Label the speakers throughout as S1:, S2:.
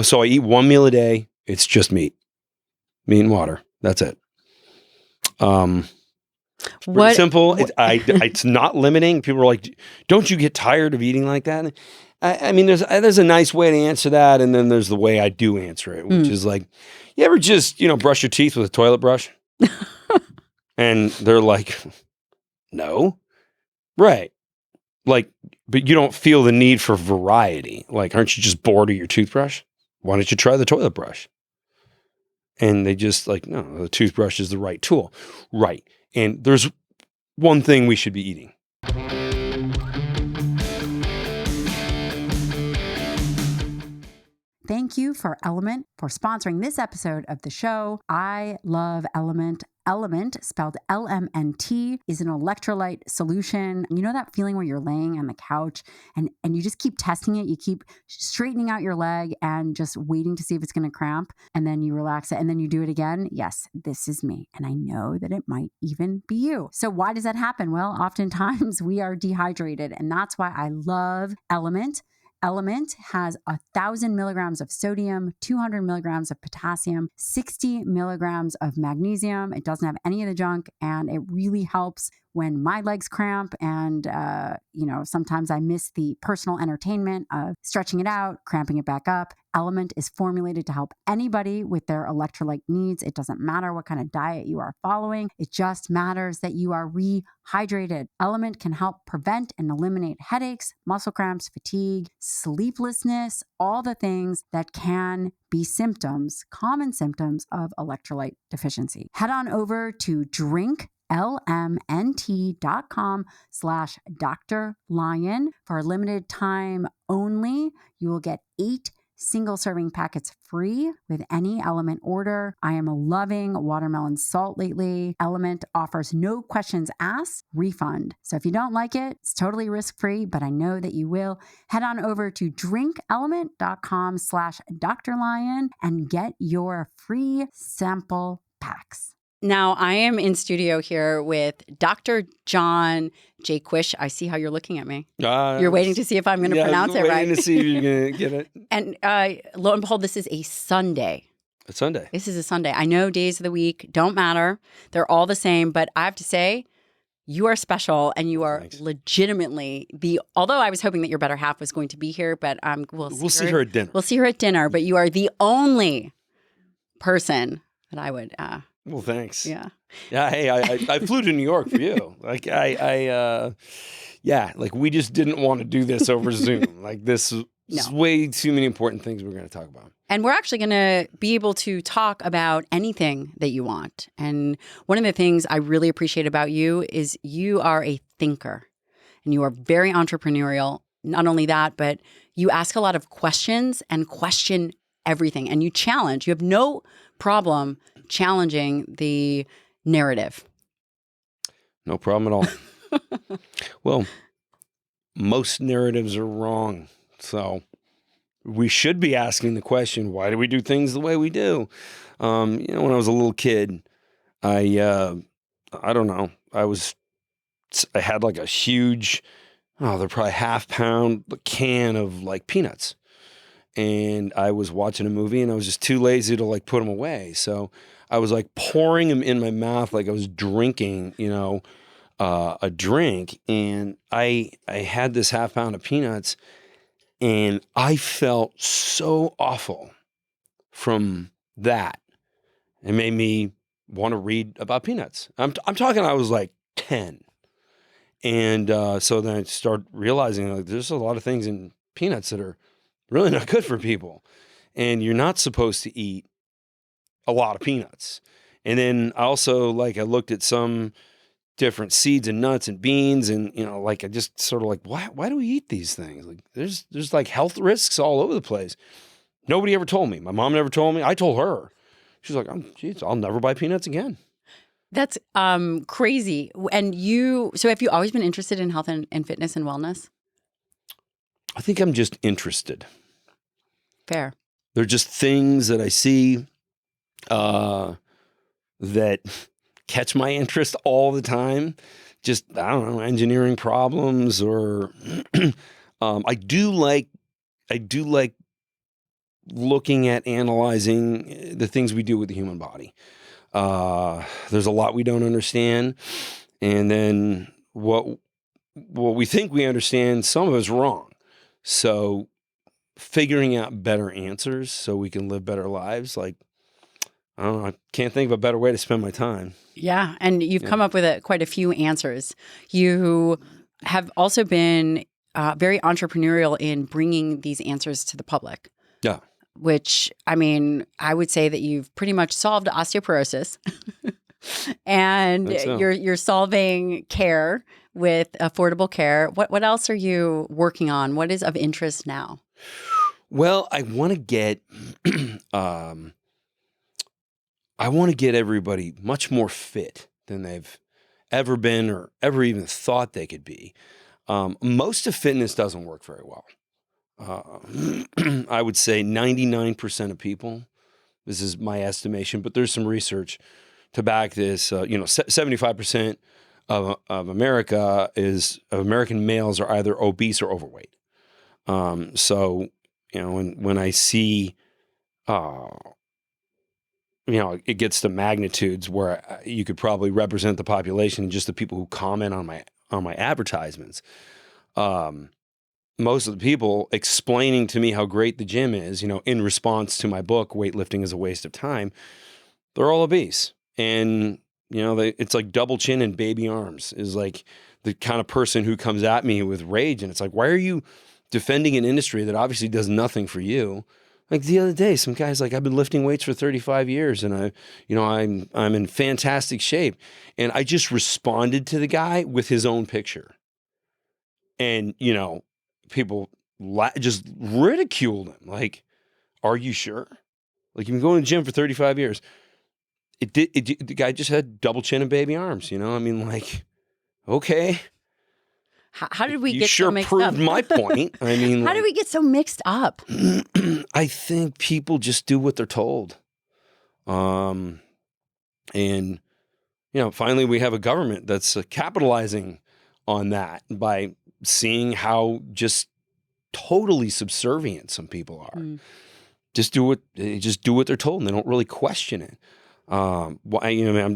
S1: So I eat one meal a day. It's just meat and water. That's it. It's pretty simple. It's not limiting. People are like, don't you get tired of eating like that? I mean, there's a nice way to answer that. And then there's the way I do answer it, which is like, you ever just, brush your teeth with a toilet brush? And they're like, no. Right. Like, but you don't feel the need for variety. Like, aren't you just bored of your toothbrush? Why don't you try the toilet brush? And they just like, no, the toothbrush is the right tool. Right. And there's one thing we should be eating.
S2: Thank you for Element for sponsoring this episode of the show. I love Element. Element, spelled LMNT, is an electrolyte solution. You know that feeling where you're laying on the couch and you just keep testing it. You keep straightening out your leg and just waiting to see if it's going to cramp. And then you relax it and then you do it again. Yes, this is me. And I know that it might even be you. So why does that happen? Well, oftentimes we are dehydrated, and that's why I love Element. Element has 1,000 milligrams of sodium, 200 milligrams of potassium, 60 milligrams of magnesium. It doesn't have any of the junk, and it really helps when my legs cramp. And, sometimes I miss the personal entertainment of stretching it out, cramping it back up. Element is formulated to help anybody with their electrolyte needs. It doesn't matter what kind of diet you are following. It just matters that you are rehydrated. Element can help prevent and eliminate headaches, muscle cramps, fatigue, sleeplessness, all the things that can be common symptoms of electrolyte deficiency. Head on over to lmnt.com/Dr. Lyon. For a limited time only, you will get 8 single serving packets free with any Element order. I am loving watermelon salt lately. Element offers no questions asked refund. So if you don't like it, it's totally risk-free, but I know that you will. Head on over to drinkelement.com/Dr. Lyon and get your free sample packs. Now, I am in studio here with Dr. John Jaquish. I see how you're looking at me. You're waiting to see if I'm going to pronounce it right.
S1: Waiting to see if you're going to get it.
S2: And lo and behold, this is a Sunday.
S1: A Sunday.
S2: This is a Sunday. I know days of the week don't matter. They're all the same. But I have to say, you are special, and you are legitimately although I was hoping that your better half was going to be here, but we'll see her at dinner. We'll see her at dinner. But you are the only person that I would...
S1: Well, thanks.
S2: Yeah.
S1: Yeah. Hey, I flew to New York for you. Like we just didn't want to do this over Zoom. Like this is way too many important things we're going to talk about.
S2: And we're actually going to be able to talk about anything that you want. And one of the things I really appreciate about you is you are a thinker, and you are very entrepreneurial. Not only that, but you ask a lot of questions and question everything, and you challenge. You have no problem challenging the narrative.
S1: No problem at all. Well, most narratives are wrong. So we should be asking the question, why do we do things the way we do? When I was a little kid, I don't know. I had like a huge, they're probably half-pound can of like peanuts. And I was watching a movie, and I was just too lazy to like put them away. So I was like pouring them in my mouth like I was drinking, a drink. And I had this half-pound of peanuts, and I felt so awful from that. It made me want to read about peanuts. I'm talking, I was like 10. And so then I started realizing like there's a lot of things in peanuts that are really not good for people. And you're not supposed to eat a lot of peanuts. And then also I looked at some different seeds and nuts and beans, and I just sort of why do we eat these things? Like there's like health risks all over the place. Nobody ever told me. My mom never told me. I told her. She's like, I'll never buy peanuts again.
S2: That's crazy. And so have you always been interested in health and fitness and wellness?
S1: I think I'm just interested.
S2: Fair.
S1: They're just things that I see that catch my interest all the time. Just, I don't know, engineering problems, or I do like looking at analyzing the things we do with the human body. There's a lot we don't understand. And then what we think we understand, some of it's wrong. So figuring out better answers so we can live better lives, like, I don't know, I can't think of a better way to spend my time.
S2: Yeah. And you've come up with quite a few answers. You have also been very entrepreneurial in bringing these answers to the public.
S1: Yeah.
S2: Which, I mean, I would say that you've pretty much solved osteoporosis and
S1: so.
S2: you're solving care with affordable care. What else are you working on? What is of interest now?
S1: Well, I want to get everybody much more fit than they've ever been or ever even thought they could be. Most of fitness doesn't work very well. I would say 99% of people, this is my estimation, but there's some research to back this. 75% of American males are either obese or overweight. So, when I see, it gets to magnitudes where you could probably represent the population, just the people who comment on my advertisements. Most of the people explaining to me how great the gym is, in response to my book, Weightlifting is a Waste of Time, they're all obese. And, it's like double chin and baby arms is like the kind of person who comes at me with rage. And it's like, why are you defending an industry that obviously does nothing for you? Like the other day, some guy's like, I've been lifting weights for 35 years and I'm in fantastic shape. And I just responded to the guy with his own picture. And, people just ridiculed him. Like, are you sure? Like, you've been going to the gym for 35 years. The guy just had double chin and baby arms, I mean, like, okay.
S2: How did we get
S1: so mixed up? You sure proved my point. I mean,
S2: how did we get so mixed up?
S1: I think people just do what they're told. And, finally we have a government that's capitalizing on that by seeing how just totally subservient some people are. Just do what they're told, and they don't really question it. I'm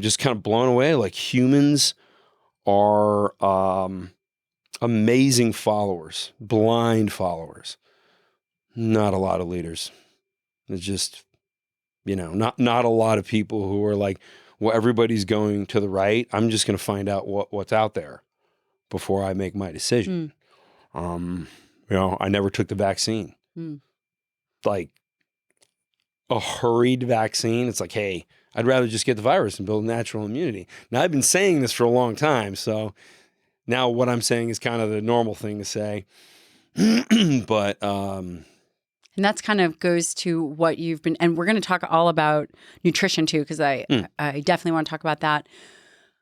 S1: just kind of blown away. Like, humans are amazing followers, blind followers. Not a lot of leaders. It's just, not a lot of people who are like, well, everybody's going to the right. I'm just going to find out what's out there before I make my decision. I never took the vaccine. Like a hurried vaccine. It's like, hey, I'd rather just get the virus and build natural immunity. Now, I've been saying this for a long time. So now what I'm saying is kind of the normal thing to say. But, and
S2: that's kind of goes to what you've been, and we're going to talk all about nutrition too, because I definitely want to talk about that.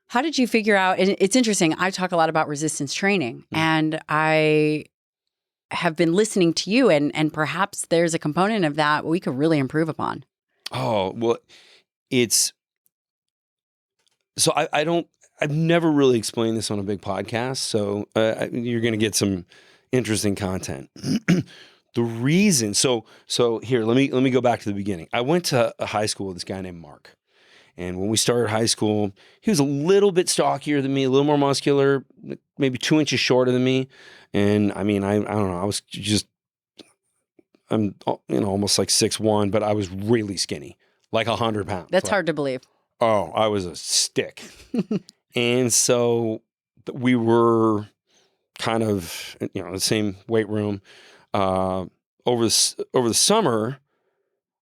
S2: How did you figure out, and it's interesting, I talk a lot about resistance training, and I have been listening to you, and perhaps there's a component of that we could really improve upon.
S1: Oh, well, so I've never really explained this on a big podcast, so you're going to get some interesting content. The reason, so here, let me go back to the beginning. I went to a high school with this guy named Mark. And when we started high school, he was a little bit stockier than me, a little more muscular, maybe 2 inches shorter than me. And I mean, I don't know, I'm almost like 6'1", but I was really skinny, like 100 pounds.
S2: That's hard to believe.
S1: Oh, I was a stick. And so we were kind of, the same weight room. Over the summer,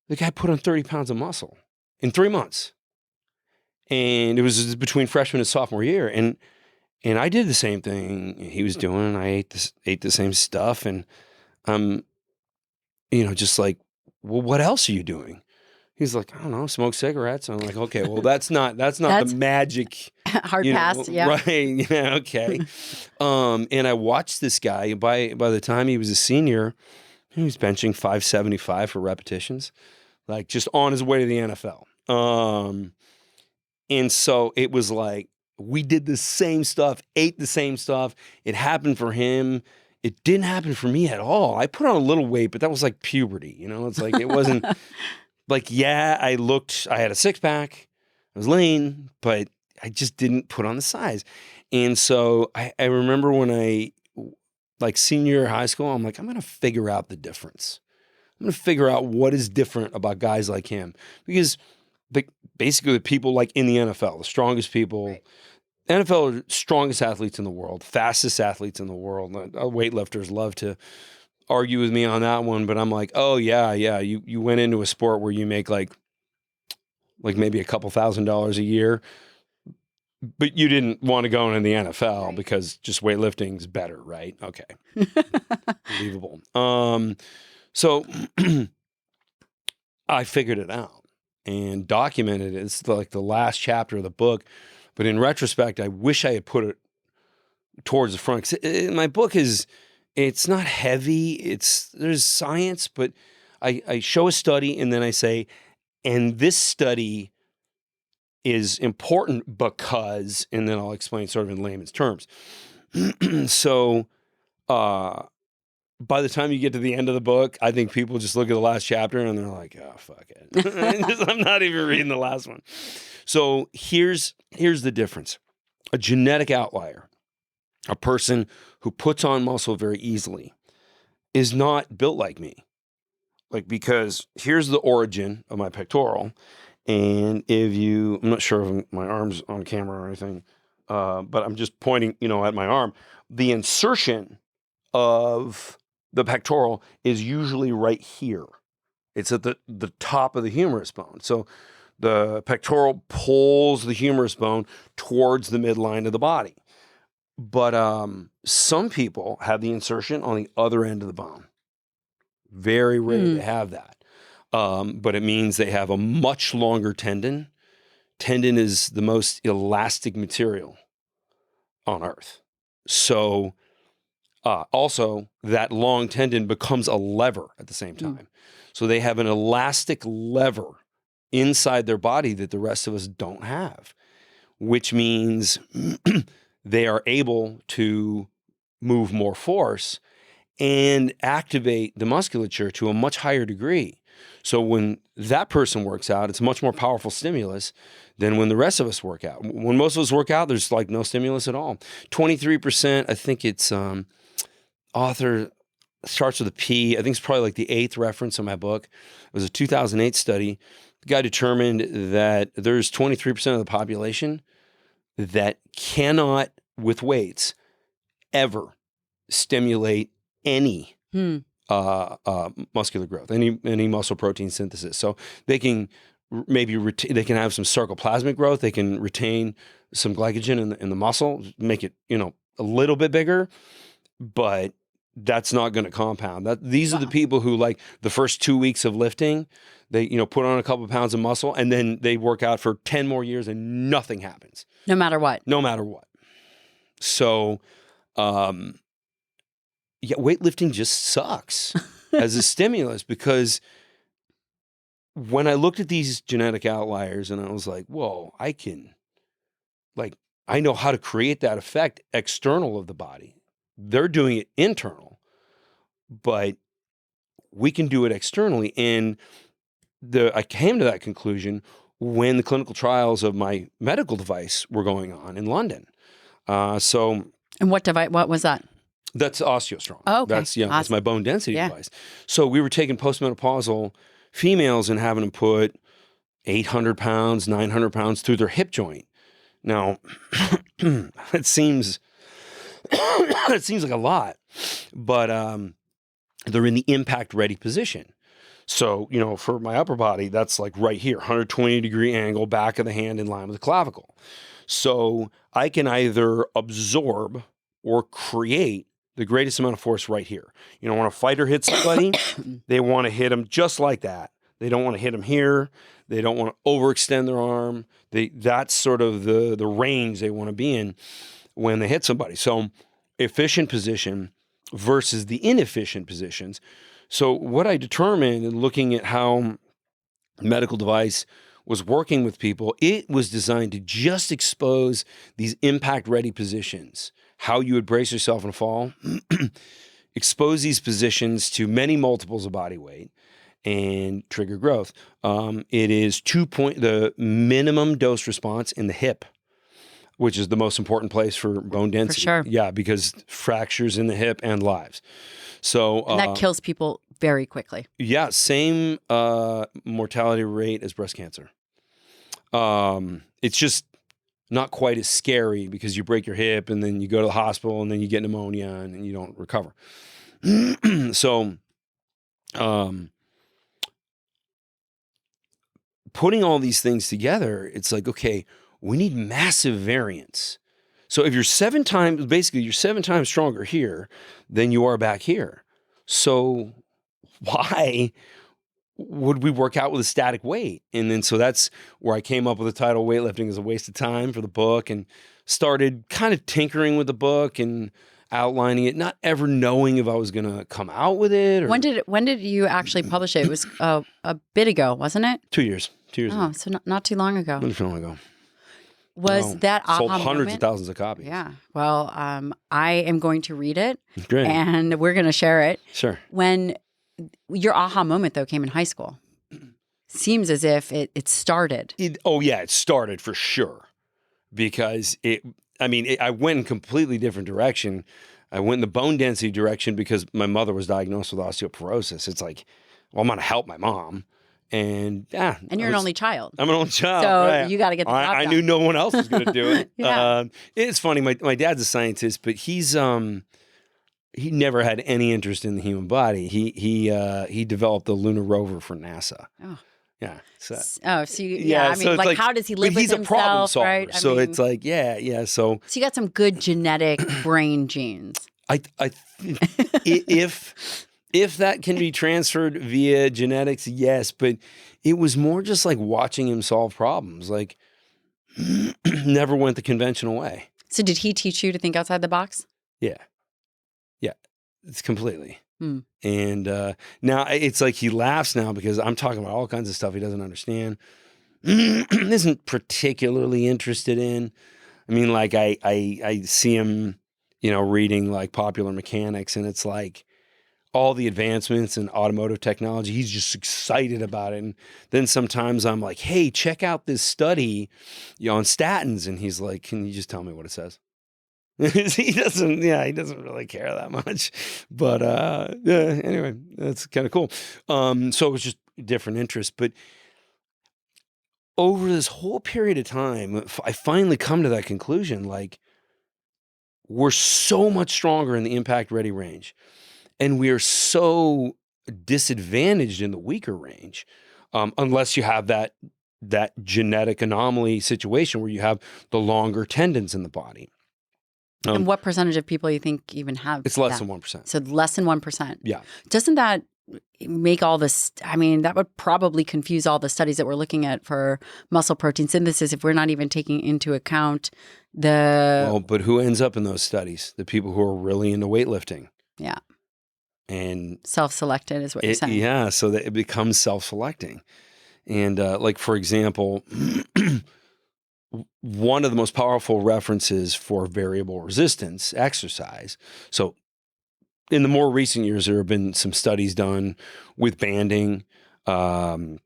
S1: the guy put on 30 pounds of muscle in 3 months. And it was between freshman and sophomore year. And I did the same thing he was doing. I ate the same stuff. And I'm, just like, well, what else are you doing? He's like, I don't know, smoke cigarettes. I'm like, okay, well, that's not the magic.
S2: Hard pass, yeah.
S1: Right, yeah, okay. And I watched this guy, by the time he was a senior, he was benching 575 for repetitions, like just on his way to the NFL. And so it was like, we did the same stuff, ate the same stuff. It happened for him. it didn't happen for me at all. I put on a little weight, but that was like puberty, you know? It's like, it wasn't like, yeah, I had a six pack, I was lean, but I just didn't put on the size. And so I remember when like senior year of high school, I'm like, I'm going to figure out the difference. I'm going to figure out what is different about guys like him. Because basically the people like in the NFL, the strongest people, right. NFL are strongest athletes in the world, fastest athletes in the world. Weightlifters love to argue with me on that one, but I'm like, oh yeah. You went into a sport where you make like maybe a couple $1,000s a year, but you didn't want to go into the NFL right. because just weightlifting's better, right? Okay. Unbelievable. So I figured it out and documented it. It's like the last chapter of the book. But in retrospect, I wish I had put it towards the front. 'Cause my book it's not heavy. There's science, but I show a study and then I say, and this study is important because, and then I'll explain sort of in layman's terms. So, by the time you get to the end of the book, I think people just look at the last chapter and they're like, oh, fuck it. I'm not even reading the last one. So here's the difference. A genetic outlier, a person who puts on muscle very easily, is not built like me. Like, because here's the origin of my pectoral. And I'm not sure if my arm's on camera or anything, but I'm just pointing, at my arm. The insertion of the pectoral is usually right here. It's at the top of the humerus bone. So the pectoral pulls the humerus bone towards the midline of the body. But some people have the insertion on the other end of the bone. Very rare to have that. But it means they have a much longer tendon. Tendon is the most elastic material on earth. So also that long tendon becomes a lever at the same time. So they have an elastic lever inside their body that the rest of us don't have, which means they are able to move more force and activate the musculature to a much higher degree. So when that person works out, it's a much more powerful stimulus than when the rest of us work out. When most of us work out, there's like no stimulus at all. 23%, I think it's author starts with a P. I think it's probably like the 8th reference in my book. It was a 2008 study. The guy determined that there's 23% of the population that cannot, with weights, ever stimulate any muscular growth, any muscle protein synthesis. So they can maybe they can have some sarcoplasmic growth. They can retain some glycogen in the muscle, make it a little bit bigger, but that's not going to compound. These are the people who, like, the first 2 weeks of lifting, they put on a couple of pounds of muscle and then they work out for 10 more years and nothing happens.
S2: No matter what.
S1: No matter what. So, weightlifting just sucks as a stimulus, because when I looked at these genetic outliers and I was like, whoa, I know how to create that effect external of the body. They're doing it internal, but we can do it externally. And I came to that conclusion when the clinical trials of my medical device were going on in London.
S2: And what device? What was that?
S1: That's OsteoStrong.
S2: Oh, okay.
S1: That's that's my bone density device. So we were taking postmenopausal females and having them put 800 pounds, 900 pounds through their hip joint. Now, it seems like a lot, but they're in the impact ready position. So, for my upper body, that's like right here, 120 degree angle, back of the hand in line with the clavicle. So I can either absorb or create the greatest amount of force right here. When a fighter hits somebody, they want to hit them just like that. They don't want to hit them here. They don't want to overextend their arm. That's sort of the range they want to be in when they hit somebody. So efficient position versus the inefficient positions. So what I determined in looking at how medical device was working with people, it was designed to just expose these impact ready positions, how you would brace yourself and fall. expose these positions to many multiples of body weight and trigger growth. It is the minimum dose response in the hip, which is the most important place for bone density.
S2: For sure.
S1: Yeah, because fractures in the hip and lives. So
S2: And that kills people very quickly.
S1: Yeah, same mortality rate as breast cancer. It's just not quite as scary because you break your hip and then you go to the hospital and then you get pneumonia and you don't recover. So, putting all these things together, it's like, okay, we need massive variance. So if you're seven times stronger here than you are back here. So why would we work out with a static weight? And then so that's where I came up with the title Weightlifting is a Waste of Time for the book, and started kind of tinkering with the book and outlining it, not ever knowing if I was going to come out with it. Or...
S2: When did you actually publish it? It was a bit ago, wasn't it?
S1: 2 years. 2 years ago.
S2: Oh, so not too long ago.
S1: Not too long ago.
S2: Was that aha
S1: sold hundreds
S2: moment?
S1: of thousands of copies.
S2: Yeah. Well, I am going to read it.
S1: Great.
S2: And we're going to share it.
S1: Sure.
S2: When your aha moment, though, came in high school. Seems as if it started.
S1: It started for sure. Because I went in a completely different direction. I went in the bone density direction because my mother was diagnosed with osteoporosis. It's like, well, I'm going to help my mom. And
S2: you're an only child.
S1: I'm an only child.
S2: So
S1: right.
S2: you got to get the job done.
S1: I knew no one else was going to do it.
S2: Yeah.
S1: It's funny. My dad's a scientist, but he never had any interest in the human body. He developed the lunar rover for NASA.
S2: Oh.
S1: Yeah. So
S2: how does he live with
S1: he's
S2: himself?
S1: A problem solver.
S2: Right?
S1: It's like, yeah. So
S2: you got some good genetic brain genes.
S1: If that can be transferred via genetics, yes. But it was more just like watching him solve problems. Like, never went the conventional way.
S2: So did he teach you to think outside the box?
S1: Yeah. It's completely. And now it's like he laughs now because I'm talking about all kinds of stuff he doesn't understand, isn't particularly interested in. I mean, like I see him, reading like Popular Mechanics, and it's like all the advancements in automotive technology. He's just excited about it. And then sometimes I'm like, hey, check out this study on statins. And he's like, can you just tell me what it says? he doesn't really care that much. But anyway, that's kind of cool. So it was just different interests. But over this whole period of time, I finally come to that conclusion, like, we're so much stronger in the impact ready range. And we are so disadvantaged in the weaker range, unless you have that genetic anomaly situation where you have the longer tendons in the body.
S2: And what percentage of people you think even have
S1: It's less than 1%.
S2: So less than 1%.
S1: Yeah.
S2: Doesn't that make all this, that would probably confuse all the studies that we're looking at for muscle protein synthesis if we're not even taking into account
S1: but who ends up in those studies? The people who are really into weightlifting.
S2: Yeah.
S1: And
S2: self-selected is what you're saying.
S1: Yeah, so that it becomes self-selecting. And like, for example, one of the most powerful references for variable resistance exercise. So in the more recent years, there have been some studies done with banding and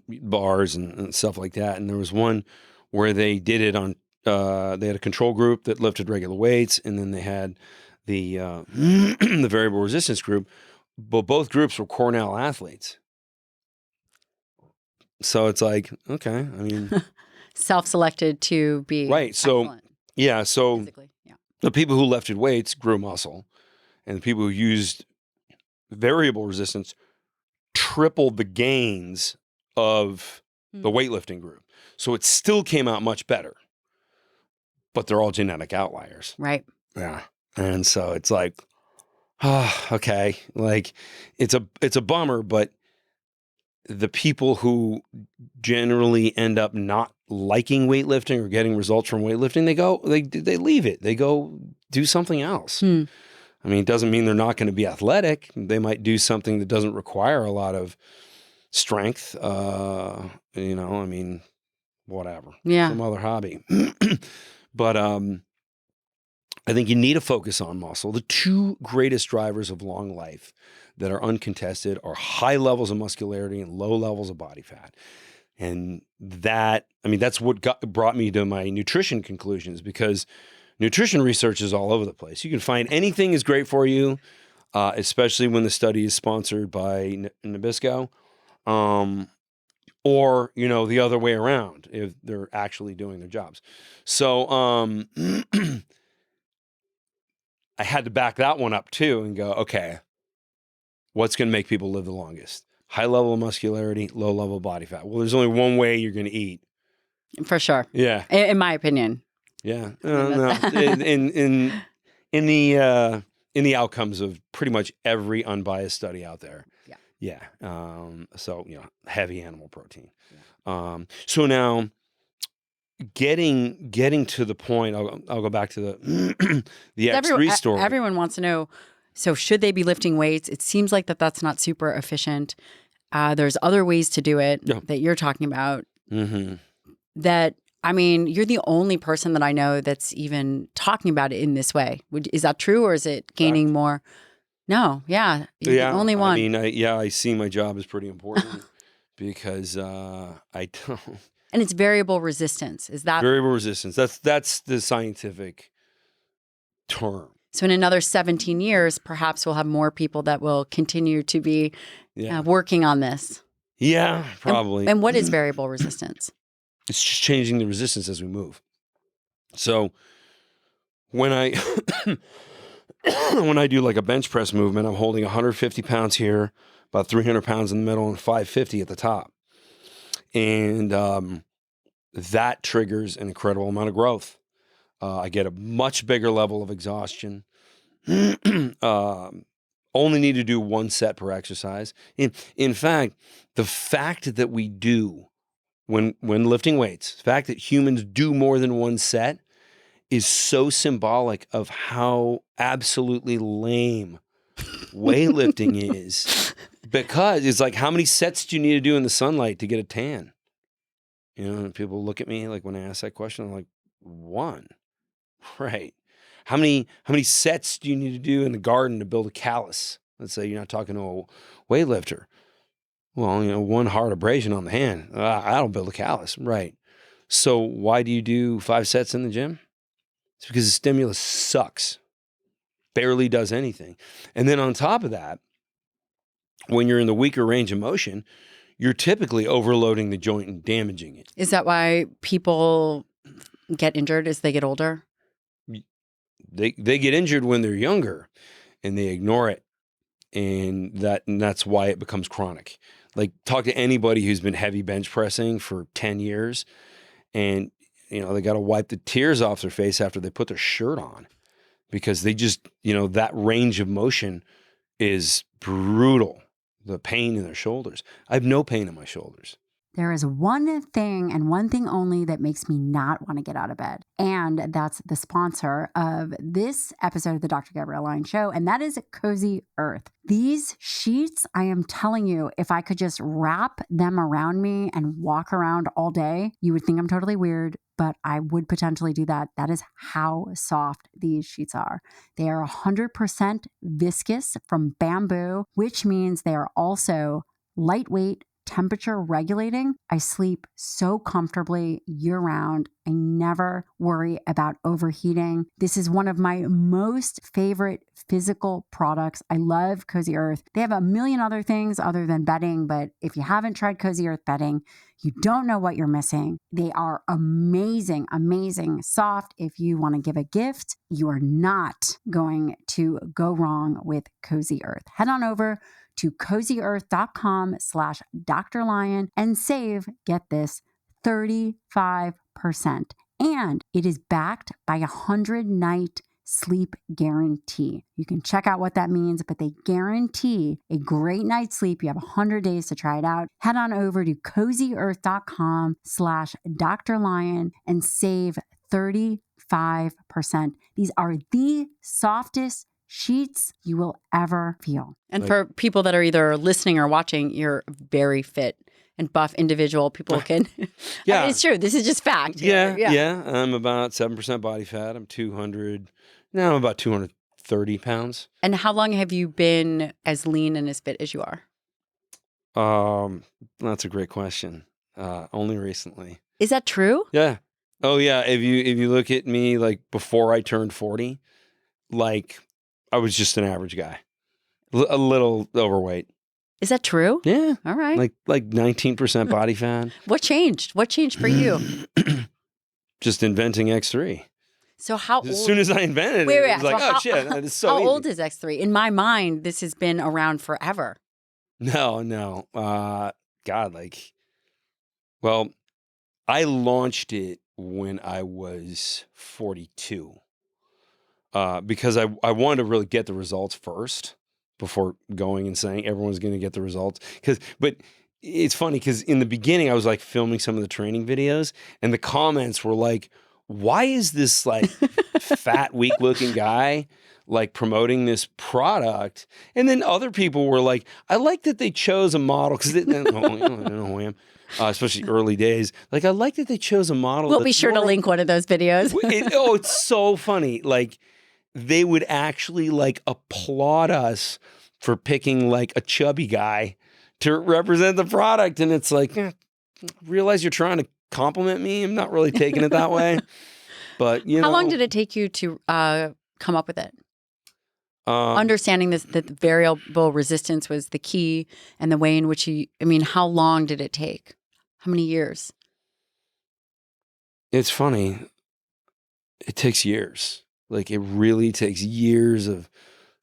S1: bars and stuff like that. And there was one where they did it on, they had a control group that lifted regular weights, and then they had the the variable resistance group, but both groups were Cornell athletes. So it's like, okay, I mean,
S2: self-selected to be
S1: right. So
S2: excellent.
S1: Yeah, so
S2: Physically, yeah.
S1: The people who lifted weights grew muscle, and the people who used variable resistance tripled the gains of the weightlifting group. So it still came out much better, but they're all genetic outliers.
S2: Right.
S1: Yeah. And so it's like, okay, like it's a bummer, but the people who generally end up not liking weightlifting or getting results from weightlifting, they leave it. They go do something else. I mean, it doesn't mean they're not going to be athletic. They might do something that doesn't require a lot of strength. I mean, whatever.
S2: Yeah.
S1: Some other hobby. But I think you need to focus on muscle. The two greatest drivers of long life that are uncontested are high levels of muscularity and low levels of body fat. And that, I mean, that's what brought me to my nutrition conclusions, because nutrition research is all over the place. You can find anything is great for you, especially when the study is sponsored by Nabisco, or, you know, the other way around if they're actually doing their jobs. So I had to back that one up too and go, okay, what's going to make people live the longest? High level of muscularity, low level of body fat. Well, there's only one way you're going to eat.
S2: For sure.
S1: Yeah.
S2: In my opinion.
S1: Yeah. No. In the outcomes of pretty much every unbiased study out there.
S2: Yeah.
S1: Yeah. So, you know, heavy animal protein. Yeah. So now getting to the point, I'll go back to the X3 story.
S2: Everyone wants to know, so should they be lifting weights? It seems like that's not super efficient. There's other ways to do it that you're talking about.
S1: Mm-hmm.
S2: That, I mean, you're the only person that I know that's even talking about it in this way. Is that true, or is it gaining more? No, yeah, you're the only one.
S1: I mean, I see my job as pretty important because I don't.
S2: And it's variable resistance. Is that
S1: variable resistance? That's the scientific term.
S2: So in another 17 years, perhaps we'll have more people that will continue to be working on this.
S1: Yeah, probably.
S2: And what is variable resistance?
S1: It's just changing the resistance as we move. So when I when I do like a bench press movement, I'm holding 150 pounds here, about 300 pounds in the middle, and 550 at the top. And that triggers an incredible amount of growth. I get a much bigger level of exhaustion. Only need to do one set per exercise. In fact, the fact that we do, when lifting weights, the fact that humans do more than one set is so symbolic of how absolutely lame weightlifting is. Because it's like, how many sets do you need to do in the sunlight to get a tan? You know, and people look at me like when I ask that question, I'm like, one. Right. How many sets do you need to do in the garden to build a callus? Let's say you're not talking to a weightlifter. Well, you know, one hard abrasion on the hand, that'll build a callus. Right. So why do you do 5 sets in the gym? It's because the stimulus sucks. Barely does anything. And then on top of that, when you're in the weaker range of motion, you're typically overloading the joint and damaging it.
S2: Is that why people get injured as they get older?
S1: They get injured when they're younger and they ignore it. And that's why it becomes chronic. Like, talk to anybody who's been heavy bench pressing for 10 years and, you know, they got to wipe the tears off their face after they put their shirt on because they just, you know, that range of motion is brutal. The pain in their shoulders. I have no pain in my shoulders.
S2: There is one thing and one thing only that makes me not want to get out of bed. And that's the sponsor of this episode of the Dr. Gabrielle Lyon Show. And that is Cozy Earth. These sheets, I am telling you, if I could just wrap them around me and walk around all day, you would think I'm totally weird, but I would potentially do that. That is how soft these sheets are. They are 100% viscous from bamboo, which means they are also lightweight, temperature regulating. I sleep so comfortably year round. I never worry about overheating. This is one of my most favorite physical products. I love Cozy Earth. They have a million other things other than bedding, but if you haven't tried Cozy Earth bedding, you don't know what you're missing. They are amazing, amazing, soft. If you want to give a gift, you are not going to go wrong with Cozy Earth. Head on over to cozyearth.com/Dr. Lyon and save, get this, 35%. And it is backed by a 100-night sleep guarantee. You can check out what that means, but they guarantee a great night's sleep. You have 100 days to try it out. Head on over to cozyearth.com/Dr. Lyon and save 35%. These are the softest sheets you will ever feel. And for people that are either listening or watching, you're very fit and buff individual. People can. Yeah, I mean, it's true. This is just fact.
S1: Yeah. I'm about 7% body fat. I'm 200 Now I'm about 230 pounds.
S2: And how long have you been as lean and as fit as you are?
S1: That's a great question. Only recently.
S2: Is that true?
S1: Yeah. Oh yeah. If you look at me like before I turned 40, like I was just an average guy, a little overweight.
S2: Is that true?
S1: Yeah.
S2: All right.
S1: Like 19% body fat.
S2: What changed? What changed for you?
S1: Just inventing X3.
S2: So how old?
S1: As soon as I invented it, it was like, oh shit, it's so
S2: how
S1: easy.
S2: old is X3? In my mind, this has been around forever.
S1: No. God, well, I launched it when I was 42. Because I wanted to really get the results first before going and saying everyone's going to get the results. But it's funny because in the beginning I was like filming some of the training videos and the comments were like, why is this like fat, weak looking guy like promoting this product? And then other people were like, I like that they chose a model because they don't know who I am. Especially early days. Like, I like that they chose a model.
S2: We'll be sure to link one of those videos.
S1: It's so funny. Like, they would actually like applaud us for picking like a chubby guy to represent the product. And it's like, realize you're trying to compliment me. I'm not really taking it that way. But, you know.
S2: How long did it take you to come up with it? Understanding that the variable resistance was the key and the way in which how long did it take? How many years?
S1: It's funny. It takes years. Like, it really takes years of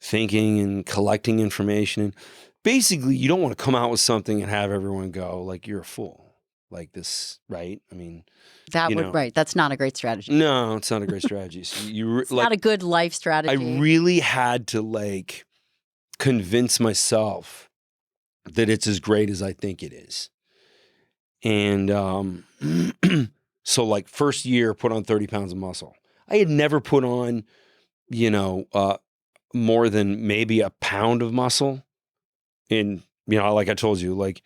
S1: thinking and collecting information. And basically, you don't want to come out with something and have everyone go, like, you're a fool. Like this, right? I mean,
S2: right. That's not a great strategy.
S1: No, it's not a great strategy. So
S2: it's not a good life strategy.
S1: I really had to like convince myself that it's as great as I think it is. And so like first year, put on 30 pounds of muscle. I had never put on, more than maybe a pound of muscle in, like I told you, like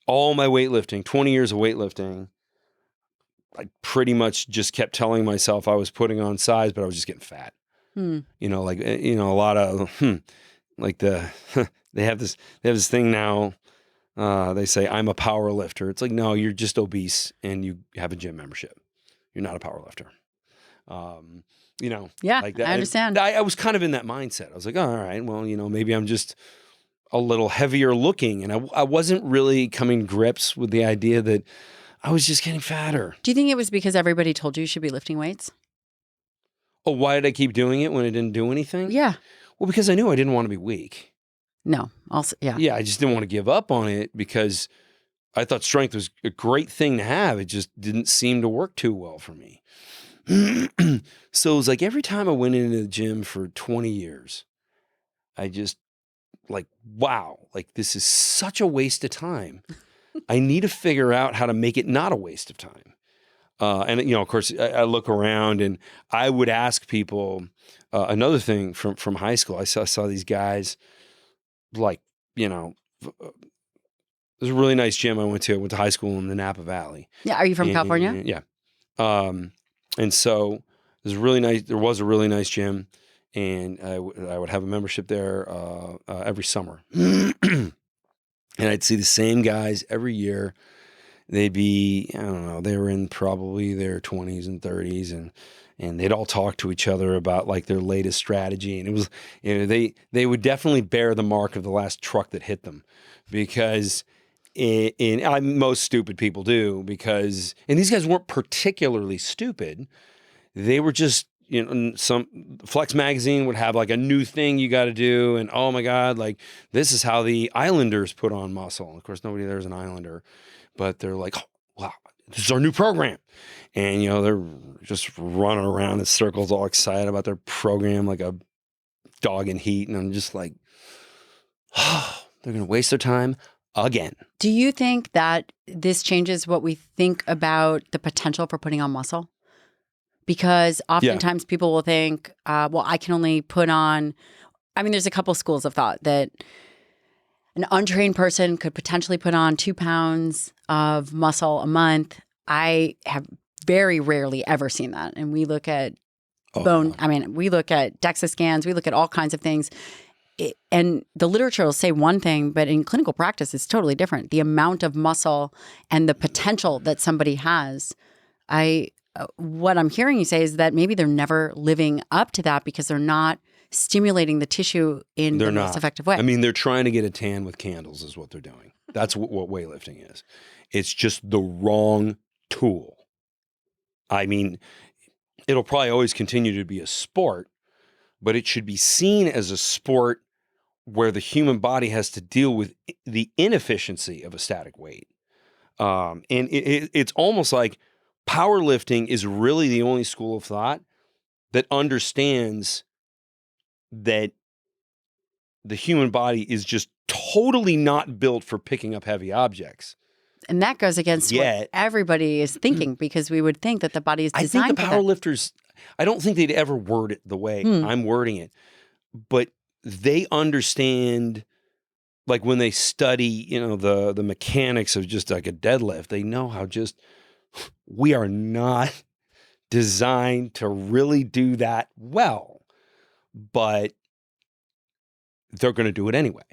S1: all my weightlifting, 20 years of weightlifting, I pretty much just kept telling myself I was putting on size, but I was just getting fat. A lot of, like they have this thing now. They say, I'm a power lifter. It's like, no, you're just obese and you have a gym membership. You're not a power lifter.
S2: Yeah,
S1: like that.
S2: I understand.
S1: I was kind of in that mindset. I was like, oh, all right, well, maybe I'm just a little heavier looking. And I wasn't really coming to grips with the idea that I was just getting fatter.
S2: Do you think it was because everybody told you should be lifting weights?
S1: Oh, why did I keep doing it when I didn't do anything?
S2: Yeah.
S1: Well, because I knew I didn't want to be weak.
S2: No. Also, yeah.
S1: Yeah, I just didn't want to give up on it because I thought strength was a great thing to have. It just didn't seem to work too well for me. So it was like every time I went into the gym for 20 years, I just like, wow, like this is such a waste of time. I need to figure out how to make it not a waste of time. And of course, I look around and I would ask people another thing from high school. I saw these guys like, there's a really nice gym I went to high school in the Napa Valley.
S2: Yeah. Are you from California?
S1: Yeah. And so there was a really nice gym, and I would have a membership there every summer. And I'd see the same guys every year. They'd be, I don't know, they were in probably their 20s and 30s, and they'd all talk to each other about like their latest strategy. And it was, they would definitely bear the mark of the last truck that hit them, because most stupid people do, and these guys weren't particularly stupid. They were just, some Flex magazine would have like a new thing you got to do. And oh my God, like this is how the Islanders put on muscle. Of course, nobody there's an Islander, but they're like, oh, wow, this is our new program. And, they're just running around in circles, all excited about their program, like a dog in heat. And I'm just like, oh, they're going to waste their time again.
S2: Do you think that this changes what we think about the potential for putting on muscle? Because oftentimes people will think, well, I can only put on, there's a couple schools of thought that an untrained person could potentially put on 2 pounds of muscle a month. I have very rarely ever seen that. And we look at bone.
S1: yeah.
S2: I mean, we look at DEXA scans, we look at all kinds of things. And the literature will say one thing, but in clinical practice, it's totally different. The amount of muscle and the potential that somebody has. What I'm hearing you say is that maybe they're never living up to that because they're not stimulating the tissue in the most effective way.
S1: I mean, they're trying to get a tan with candles is what they're doing. That's what weightlifting is. It's just the wrong tool. I mean, it'll probably always continue to be a sport, but it should be seen as a sport where the human body has to deal with the inefficiency of a static weight. And it's almost like powerlifting is really the only school of thought that understands that the human body is just totally not built for picking up heavy objects.
S2: And that goes against what everybody is thinking, because we would think that the body is designed
S1: I think the powerlifters, I don't think they'd ever word it the way I'm wording it, but they understand, like when they study, the mechanics of just like a deadlift, they know how just we are not designed to really do that well, but they're going to do it anyway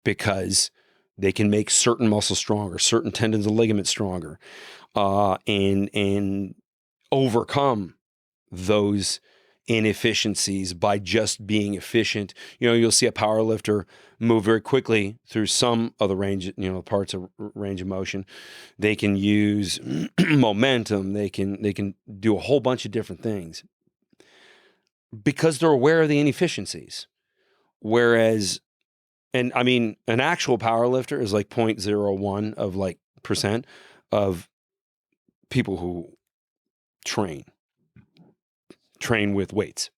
S1: because they can make certain muscles stronger, certain tendons and ligaments stronger, and overcome those inefficiencies by just being efficient. You'll see a power lifter move very quickly through some of the range, parts of range of motion. They can use momentum. They can do a whole bunch of different things because they're aware of the inefficiencies. Whereas, and I mean, an actual power lifter is like 0.01 of like percent of people who train with weights.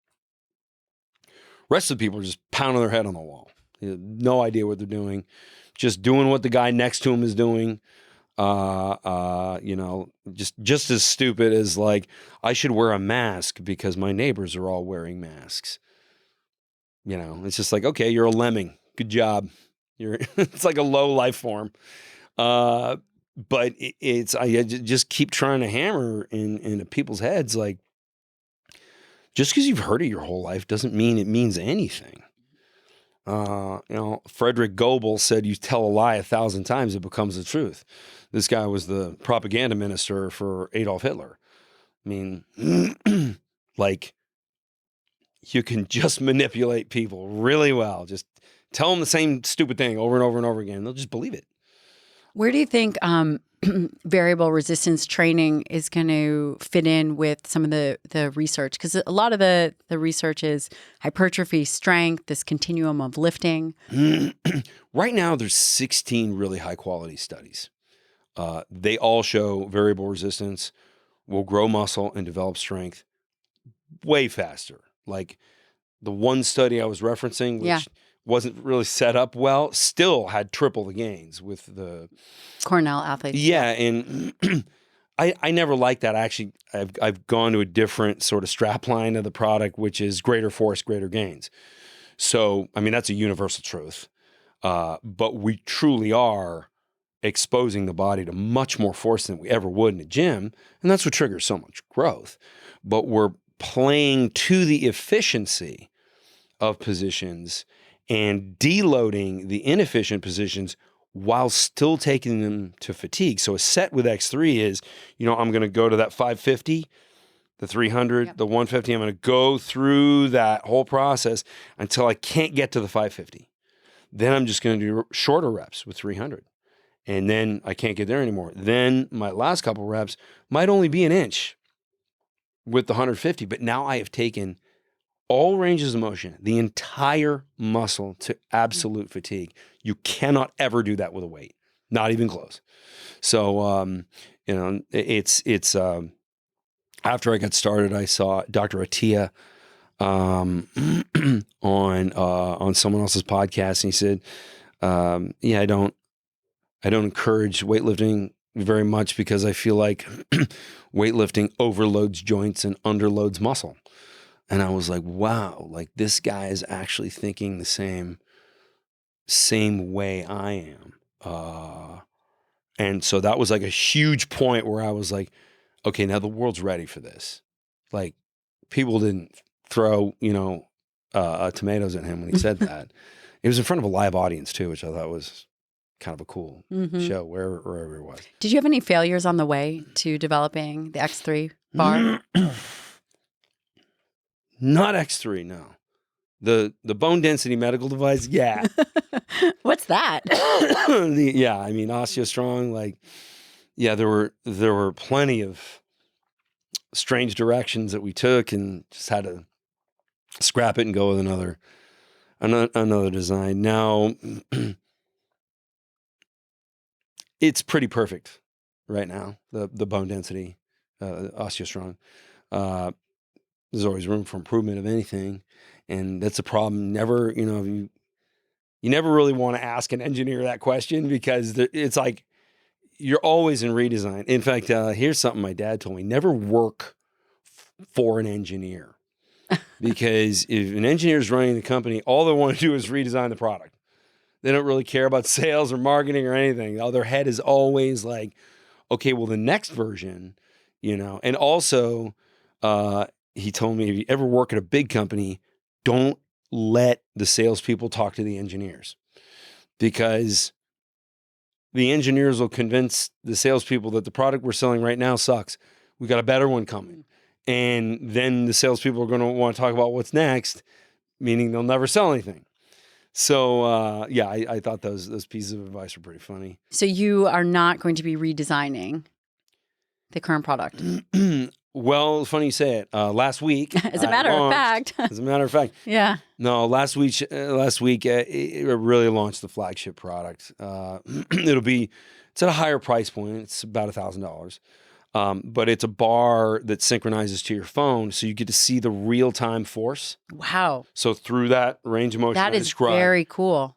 S1: Rest of the people are just pounding their head on the wall. No idea what they're doing. Just doing what the guy next to him is doing. Just as stupid as like, I should wear a mask because my neighbors are all wearing masks. It's just like, okay, you're a lemming. Good job. It's like a low life form. But I just keep trying to hammer into people's heads, like, just because you've heard it your whole life doesn't mean it means anything. Frederick Goebel said, you tell a lie 1,000 times, it becomes the truth. This guy was the propaganda minister for Adolf Hitler. I mean, like, you can just manipulate people really well. Just tell them the same stupid thing over and over and over again. They'll just believe it.
S2: Where do you think variable resistance training is going to fit in with some of the research? Because a lot of the research is hypertrophy, strength, this continuum of lifting.
S1: Right now, there's 16 really high quality studies. They all show variable resistance will grow muscle and develop strength way faster. Like the one study I was referencing, which wasn't really set up well, still had triple the gains with the
S2: Cornell athletes.
S1: Yeah, and I never liked that. Actually, I've gone to a different sort of strap line of the product, which is greater force, greater gains. So, I mean, that's a universal truth. But we truly are exposing the body to much more force than we ever would in a gym, and that's what triggers so much growth. But we're playing to the efficiency of positions and deloading the inefficient positions while still taking them to fatigue. So a set with X3 is, I'm going to go to that 550, the 300, the 150. I'm going to go through that whole process until I can't get to the 550. Then I'm just going to do shorter reps with 300. And then I can't get there anymore. Then my last couple reps might only be an inch with the 150, but now I have taken all ranges of motion, the entire muscle to absolute fatigue. You cannot ever do that with a weight, not even close. So, it's after I got started, I saw Dr. Attia on someone else's podcast, and he said, I don't encourage weightlifting very much because I feel like weightlifting overloads joints and underloads muscle. And I was like, wow, like this guy is actually thinking the same way I am. And so that was like a huge point where I was like, okay, now the world's ready for this. Like people didn't throw, tomatoes at him when he said that. It was in front of a live audience too, which I thought was kind of a cool show, wherever it was.
S2: Did you have any failures on the way to developing the X3 bar?
S1: Not X3, no. The bone density medical device, yeah.
S2: What's that?
S1: OsteoStrong, there were plenty of strange directions that we took and just had to scrap it and go with another design. Now, it's pretty perfect right now, the bone density, OsteoStrong. There's always room for improvement of anything. And that's a problem. Never, you never really want to ask an engineer that question because it's like you're always in redesign. In fact, here's something my dad told me. Never work for an engineer because if an engineer is running the company, all they want to do is redesign the product. They don't really care about sales or marketing or anything. Their head is always like, okay, well, the next version, and also he told me if you ever work at a big company, don't let the salespeople talk to the engineers because the engineers will convince the salespeople that the product we're selling right now sucks. We got a better one coming. And then the salespeople are going to want to talk about what's next, meaning they'll never sell anything. So, I thought those pieces of advice were pretty funny.
S2: So you are not going to be redesigning the current product?
S1: Well, funny you say it. Last week,
S2: As a matter of fact. Yeah.
S1: No, last week, it really launched the flagship product. It's at a higher price point. It's about $1,000. But it's a bar that synchronizes to your phone, so you get to see the real-time force.
S2: Wow.
S1: So through that range of motion
S2: that is very cool.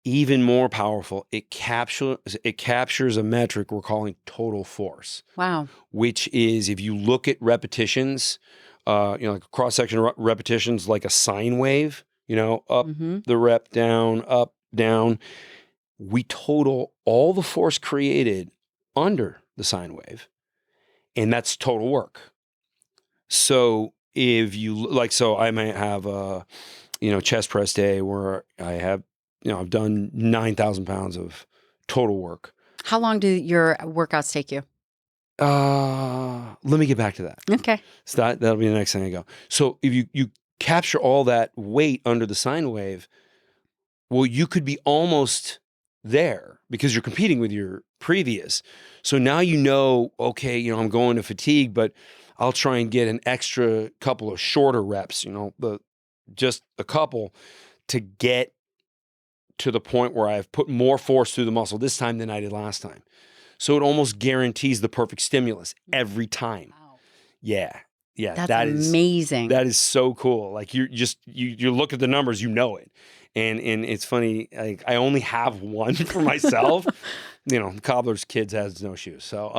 S1: Even more powerful, it captures a metric we're calling total force.
S2: Wow.
S1: Which is, if you look at repetitions, like a cross-section repetitions, like a sine wave, up the rep, down, up, down. We total all the force created under the sine wave. And that's total work. So if you I might have a, chest press day where I have, I've done 9,000 pounds of total work.
S2: How long do your workouts take you?
S1: Let me get back to that.
S2: Okay.
S1: So that'll be the next thing I go. So if you capture all that weight under the sine wave, well, you could be almost there because you're competing with your previous. So now okay, I'm going to fatigue, but I'll try and get an extra couple of shorter reps, just a couple to get to the point where I've put more force through the muscle this time than I did last time. So it almost guarantees the perfect stimulus every time. Wow. Yeah.
S2: That's amazing.
S1: That is so cool. Like you look at the numbers, it. And it's funny, like I only have one for myself. Cobbler's kids has no shoes. So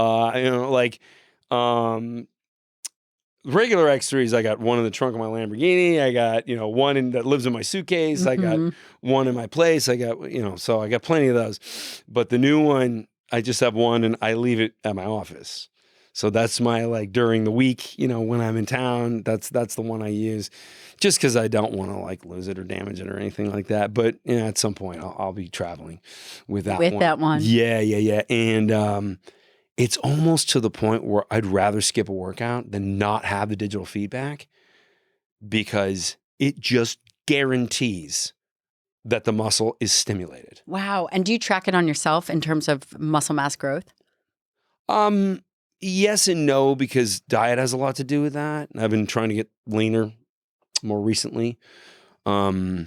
S1: regular X3s, I got one in the trunk of my Lamborghini. I got, one that lives in my suitcase. I got one in my place. I got, so I got plenty of those. But the new one, I just have one and I leave it at my office. So that's my, during the week, when I'm in town, that's the one I use just because I don't want to lose it or damage it or anything like that. But at some point I'll be traveling with that one. With
S2: that one.
S1: Yeah. And, it's almost to the point where I'd rather skip a workout than not have the digital feedback because it just guarantees that the muscle is stimulated.
S2: Wow. And do you track it on yourself in terms of muscle mass growth?
S1: Yes and no, because diet has a lot to do with that. I've been trying to get leaner more recently. I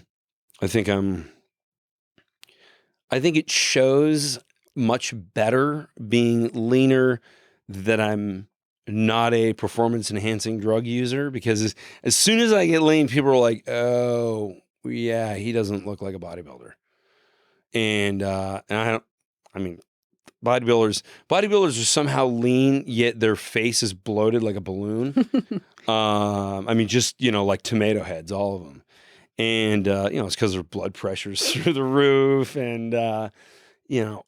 S1: think it shows much better being leaner that I'm not a performance enhancing drug user, because as soon as I get lean, people are like, oh yeah, he doesn't look like a bodybuilder. And bodybuilders are somehow lean, yet their face is bloated like a balloon. Just, like tomato heads, all of them. And, it's because their blood pressure's through the roof and,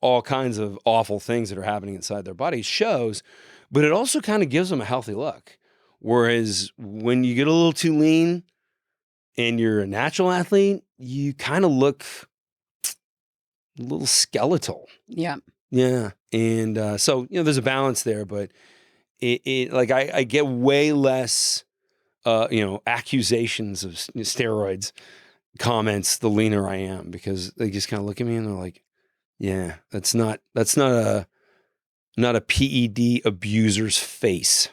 S1: all kinds of awful things that are happening inside their body shows, but it also kind of gives them a healthy look. Whereas when you get a little too lean and you're a natural athlete, you kind of look a little skeletal.
S2: Yeah.
S1: Yeah. And so, there's a balance there, but it like I get way less, accusations of steroids comments the leaner I am, because they just kind of look at me and they're like, yeah, that's not a PED abuser's face.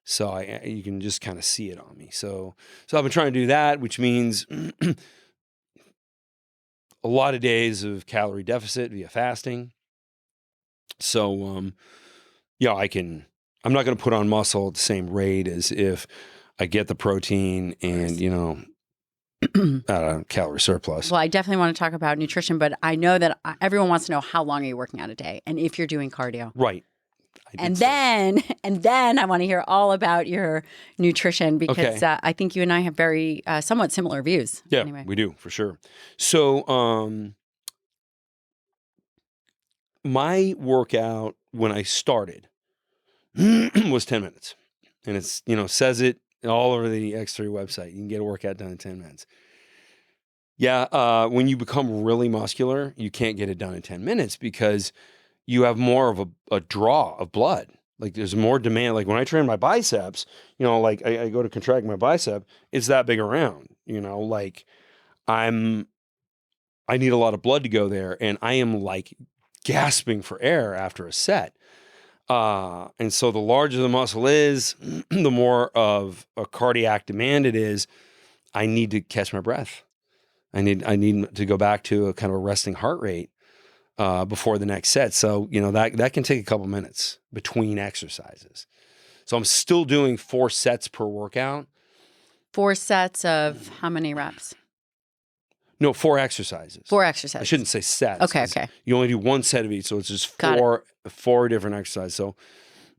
S1: So you can just kind of see it on me. So I've been trying to do that, which means a lot of days of calorie deficit via fasting. So, I'm not going to put on muscle at the same rate as if I get the protein and, calorie surplus.
S2: Well, I definitely want to talk about nutrition, but I know that everyone wants to know how long are you working out a day and if you're doing cardio.
S1: Right.
S2: And then I want to hear all about your nutrition, because I think you and I have very somewhat similar views.
S1: Yeah,
S2: anyway.
S1: We do, for sure. So my workout when I started was 10 minutes. And it's, says it all over the X3 website. You can get a workout done in 10 minutes. Yeah, when you become really muscular, you can't get it done in 10 minutes because you have more of a draw of blood. Like there's more demand. Like when I train my biceps, like I go to contract my bicep, it's that big around, like I need a lot of blood to go there, and I am like gasping for air after a set. And so the larger the muscle is, the more of a cardiac demand it is. I need to catch my breath. I need to go back to a kind of a resting heart rate before the next set. So, that can take a couple minutes between exercises. So I'm still doing 4 sets per workout.
S2: 4 sets of how many reps?
S1: No, 4 exercises.
S2: 4 exercises.
S1: I shouldn't say sets.
S2: Okay.
S1: You only do 1 set of each. So it's just 4 different exercises. So,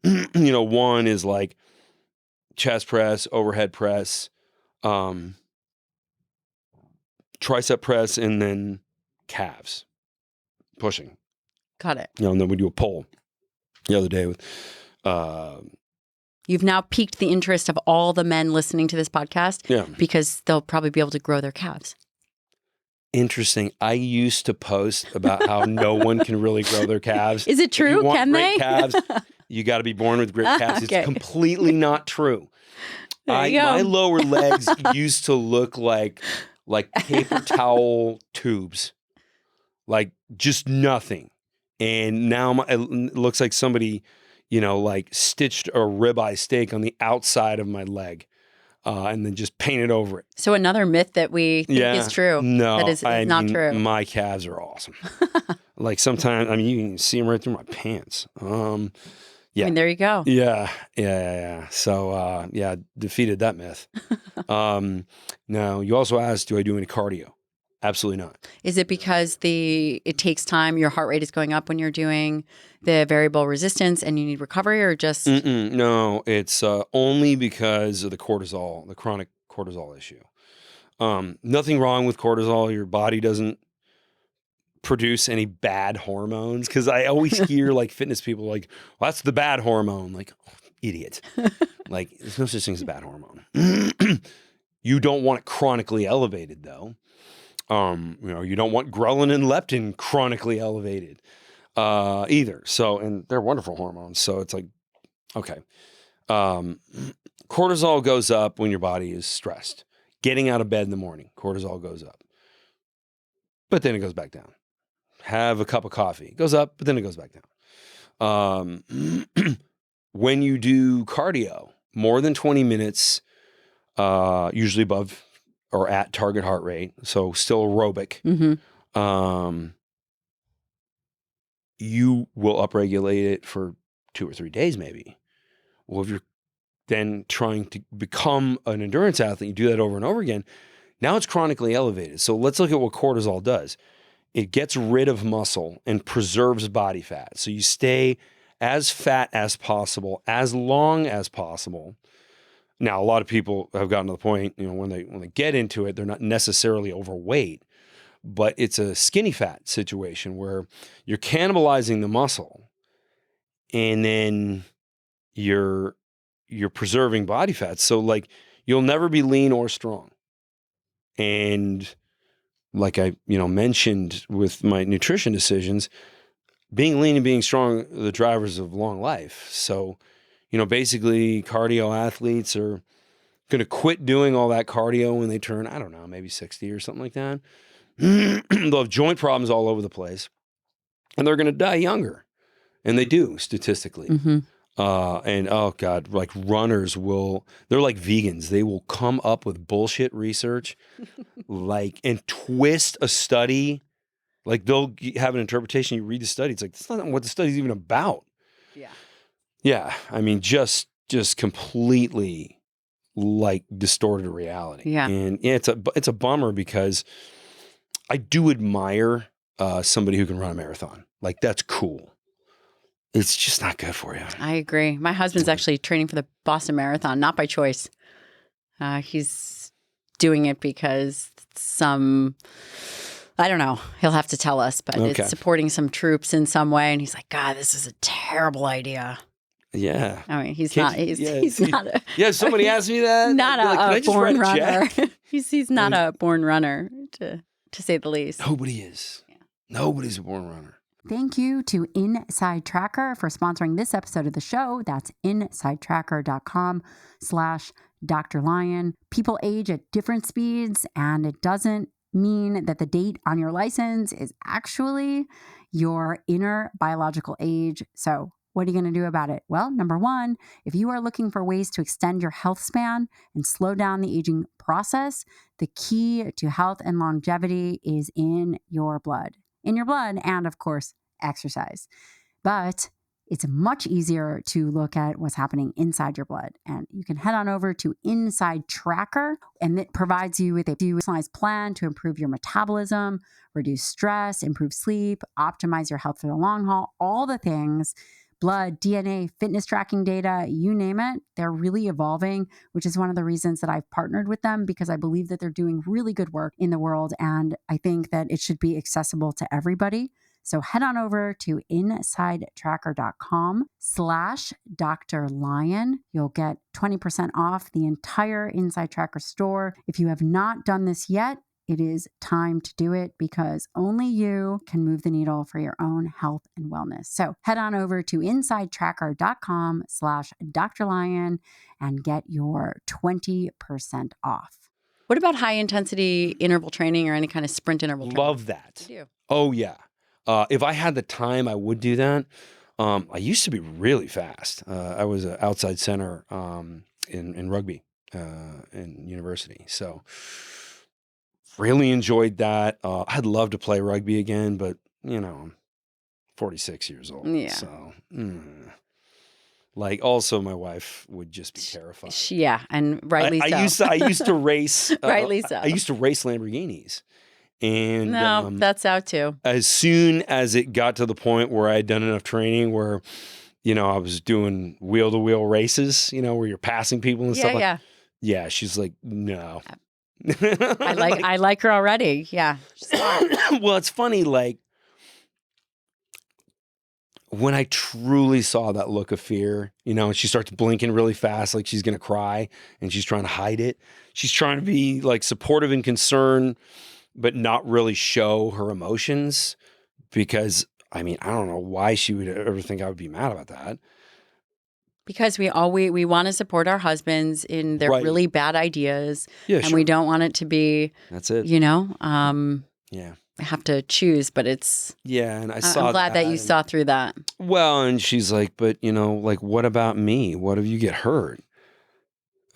S1: one is like chest press, overhead press, tricep press, and then calves pushing.
S2: Got it.
S1: And then we do a pull the other day with.
S2: You've now piqued the interest of all the men listening to this podcast.
S1: Yeah.
S2: Because they'll probably be able to grow their calves.
S1: Interesting. I used to post about how no one can really grow their calves.
S2: Is it true?
S1: If you want
S2: Can
S1: great
S2: they?
S1: calves, you got to be born with great calves.
S2: Okay.
S1: It's completely not true.
S2: My
S1: lower legs used to look like paper towel tubes, like just nothing. And now it looks like somebody, like stitched a ribeye steak on the outside of my leg. And then just painted over it.
S2: So another myth that we think is true.
S1: No,
S2: that is not true.
S1: My calves are awesome. Like sometimes, you can see them right through my pants. Yeah.
S2: There you go.
S1: Yeah. So, defeated that myth. Now, you also asked, do I do any cardio? Absolutely not.
S2: Is it because it takes time, your heart rate is going up when you're doing the variable resistance and you need recovery, or just?
S1: No, it's only because of the chronic cortisol issue. Nothing wrong with cortisol. Your body doesn't produce any bad hormones. Because I always hear like fitness people like, well, that's the bad hormone. Like, oh, idiot. Like, there's no such thing as a bad hormone. You don't want it chronically elevated though. You don't want ghrelin and leptin chronically elevated either. So, and they're wonderful hormones. So it's like, okay. Cortisol goes up when your body is stressed. Getting out of bed in the morning, cortisol goes up. But then it goes back down. Have a cup of coffee. It goes up, but then it goes back down. When you do cardio, more than 20 minutes, usually above or at target heart rate, so still aerobic, you will upregulate it for 2 or 3 days maybe. Well, if you're then trying to become an endurance athlete, you do that over and over again, now it's chronically elevated. So let's look at what cortisol does. It gets rid of muscle and preserves body fat. So you stay as fat as possible, as long as possible. Now, a lot of people have gotten to the point, when they get into it, they're not necessarily overweight, but it's a skinny fat situation where you're cannibalizing the muscle, and then you're you're preserving body fat. So like you'll never be lean or strong. And like I, mentioned with my nutrition decisions, being lean and being strong are the drivers of long life. So, basically cardio athletes are going to quit doing all that cardio when they turn, I don't know, maybe 60 or something like that. They'll have joint problems all over the place and they're going to die younger. And they do statistically.
S2: Mm-hmm.
S1: And oh God, like runners they're like vegans. They will come up with bullshit research and twist a study. Like they'll have an interpretation. You read the study. It's like, that's not what the study's even about.
S2: Yeah.
S1: Yeah. I mean, just completely like distorted reality.
S2: Yeah.
S1: And yeah, it's a bummer because I do admire somebody who can run a marathon. Like that's cool. It's just not good for you.
S2: I agree. My husband's actually training for the Boston Marathon, not by choice. He's doing it because I don't know. He'll have to tell us, but
S1: Okay.
S2: It's supporting some troops in some way. And he's like, God, this is a terrible idea.
S1: Yeah.
S2: I mean, he's not a,
S1: yeah, somebody asked me that.
S2: Not
S1: like,
S2: a born runner. he's not a born runner, to say the least.
S1: Nobody is. Yeah. Nobody's a born runner.
S2: Thank you to Inside Tracker for sponsoring this episode of the show. That's insidetracker.com/Dr. Lyon. People age at different speeds, and it doesn't mean that the date on your license is actually your inner biological age. So what are you going to do about it? Well, number one, if you are looking for ways to extend your health span and slow down the aging process, the key to health and longevity is in your blood. And of course, exercise. But it's much easier to look at what's happening inside your blood. And you can head on over to Inside Tracker, and it provides you with a personalized plan to improve your metabolism, reduce stress, improve sleep, optimize your health for the long haul, all the things. Blood, DNA, fitness tracking data, you name it. They're really evolving, which is one of the reasons that I've partnered with them, because I believe that they're doing really good work in the world. And I think that it should be accessible to everybody. So head on over to insidetracker.com/Dr. Lyon. You'll get 20% off the entire Inside Tracker store. If you have not done this yet, it is time to do it, because only you can move the needle for your own health and wellness. So head on over to insidetracker.com/Dr. Lyon and get your 20% off. What about high intensity interval training or any kind of sprint interval training?
S1: Love that. Oh yeah. If I had the time, I would do that. I used to be really fast. I was an outside center in rugby in university. So really enjoyed that. I'd love to play rugby again, but I'm 46 years old.
S2: Yeah.
S1: So, also my wife would just be terrified.
S2: Yeah, and rightly so.
S1: I used to race.
S2: Rightly so.
S1: I used to race Lamborghinis. And
S2: no, that's out too.
S1: As soon as it got to the point where I had done enough training where, I was doing wheel-to-wheel races, where you're passing people and stuff.
S2: Yeah.
S1: Yeah, she's like, no.
S2: I like her already. Yeah.
S1: Well, it's funny, when I truly saw that look of fear, and she starts blinking really fast, like she's going to cry and she's trying to hide it. She's trying to be supportive and concerned, but not really show her emotions, because I don't know why she would ever think I would be mad about that.
S2: Because we want to support our husbands in their really bad ideas. Yeah, and we don't want it to be,
S1: that's it.
S2: Yeah.
S1: I
S2: have to choose, but it's,
S1: yeah. And I'm
S2: glad that you saw through that.
S1: Well, and she's like, but what about me? What if you get hurt?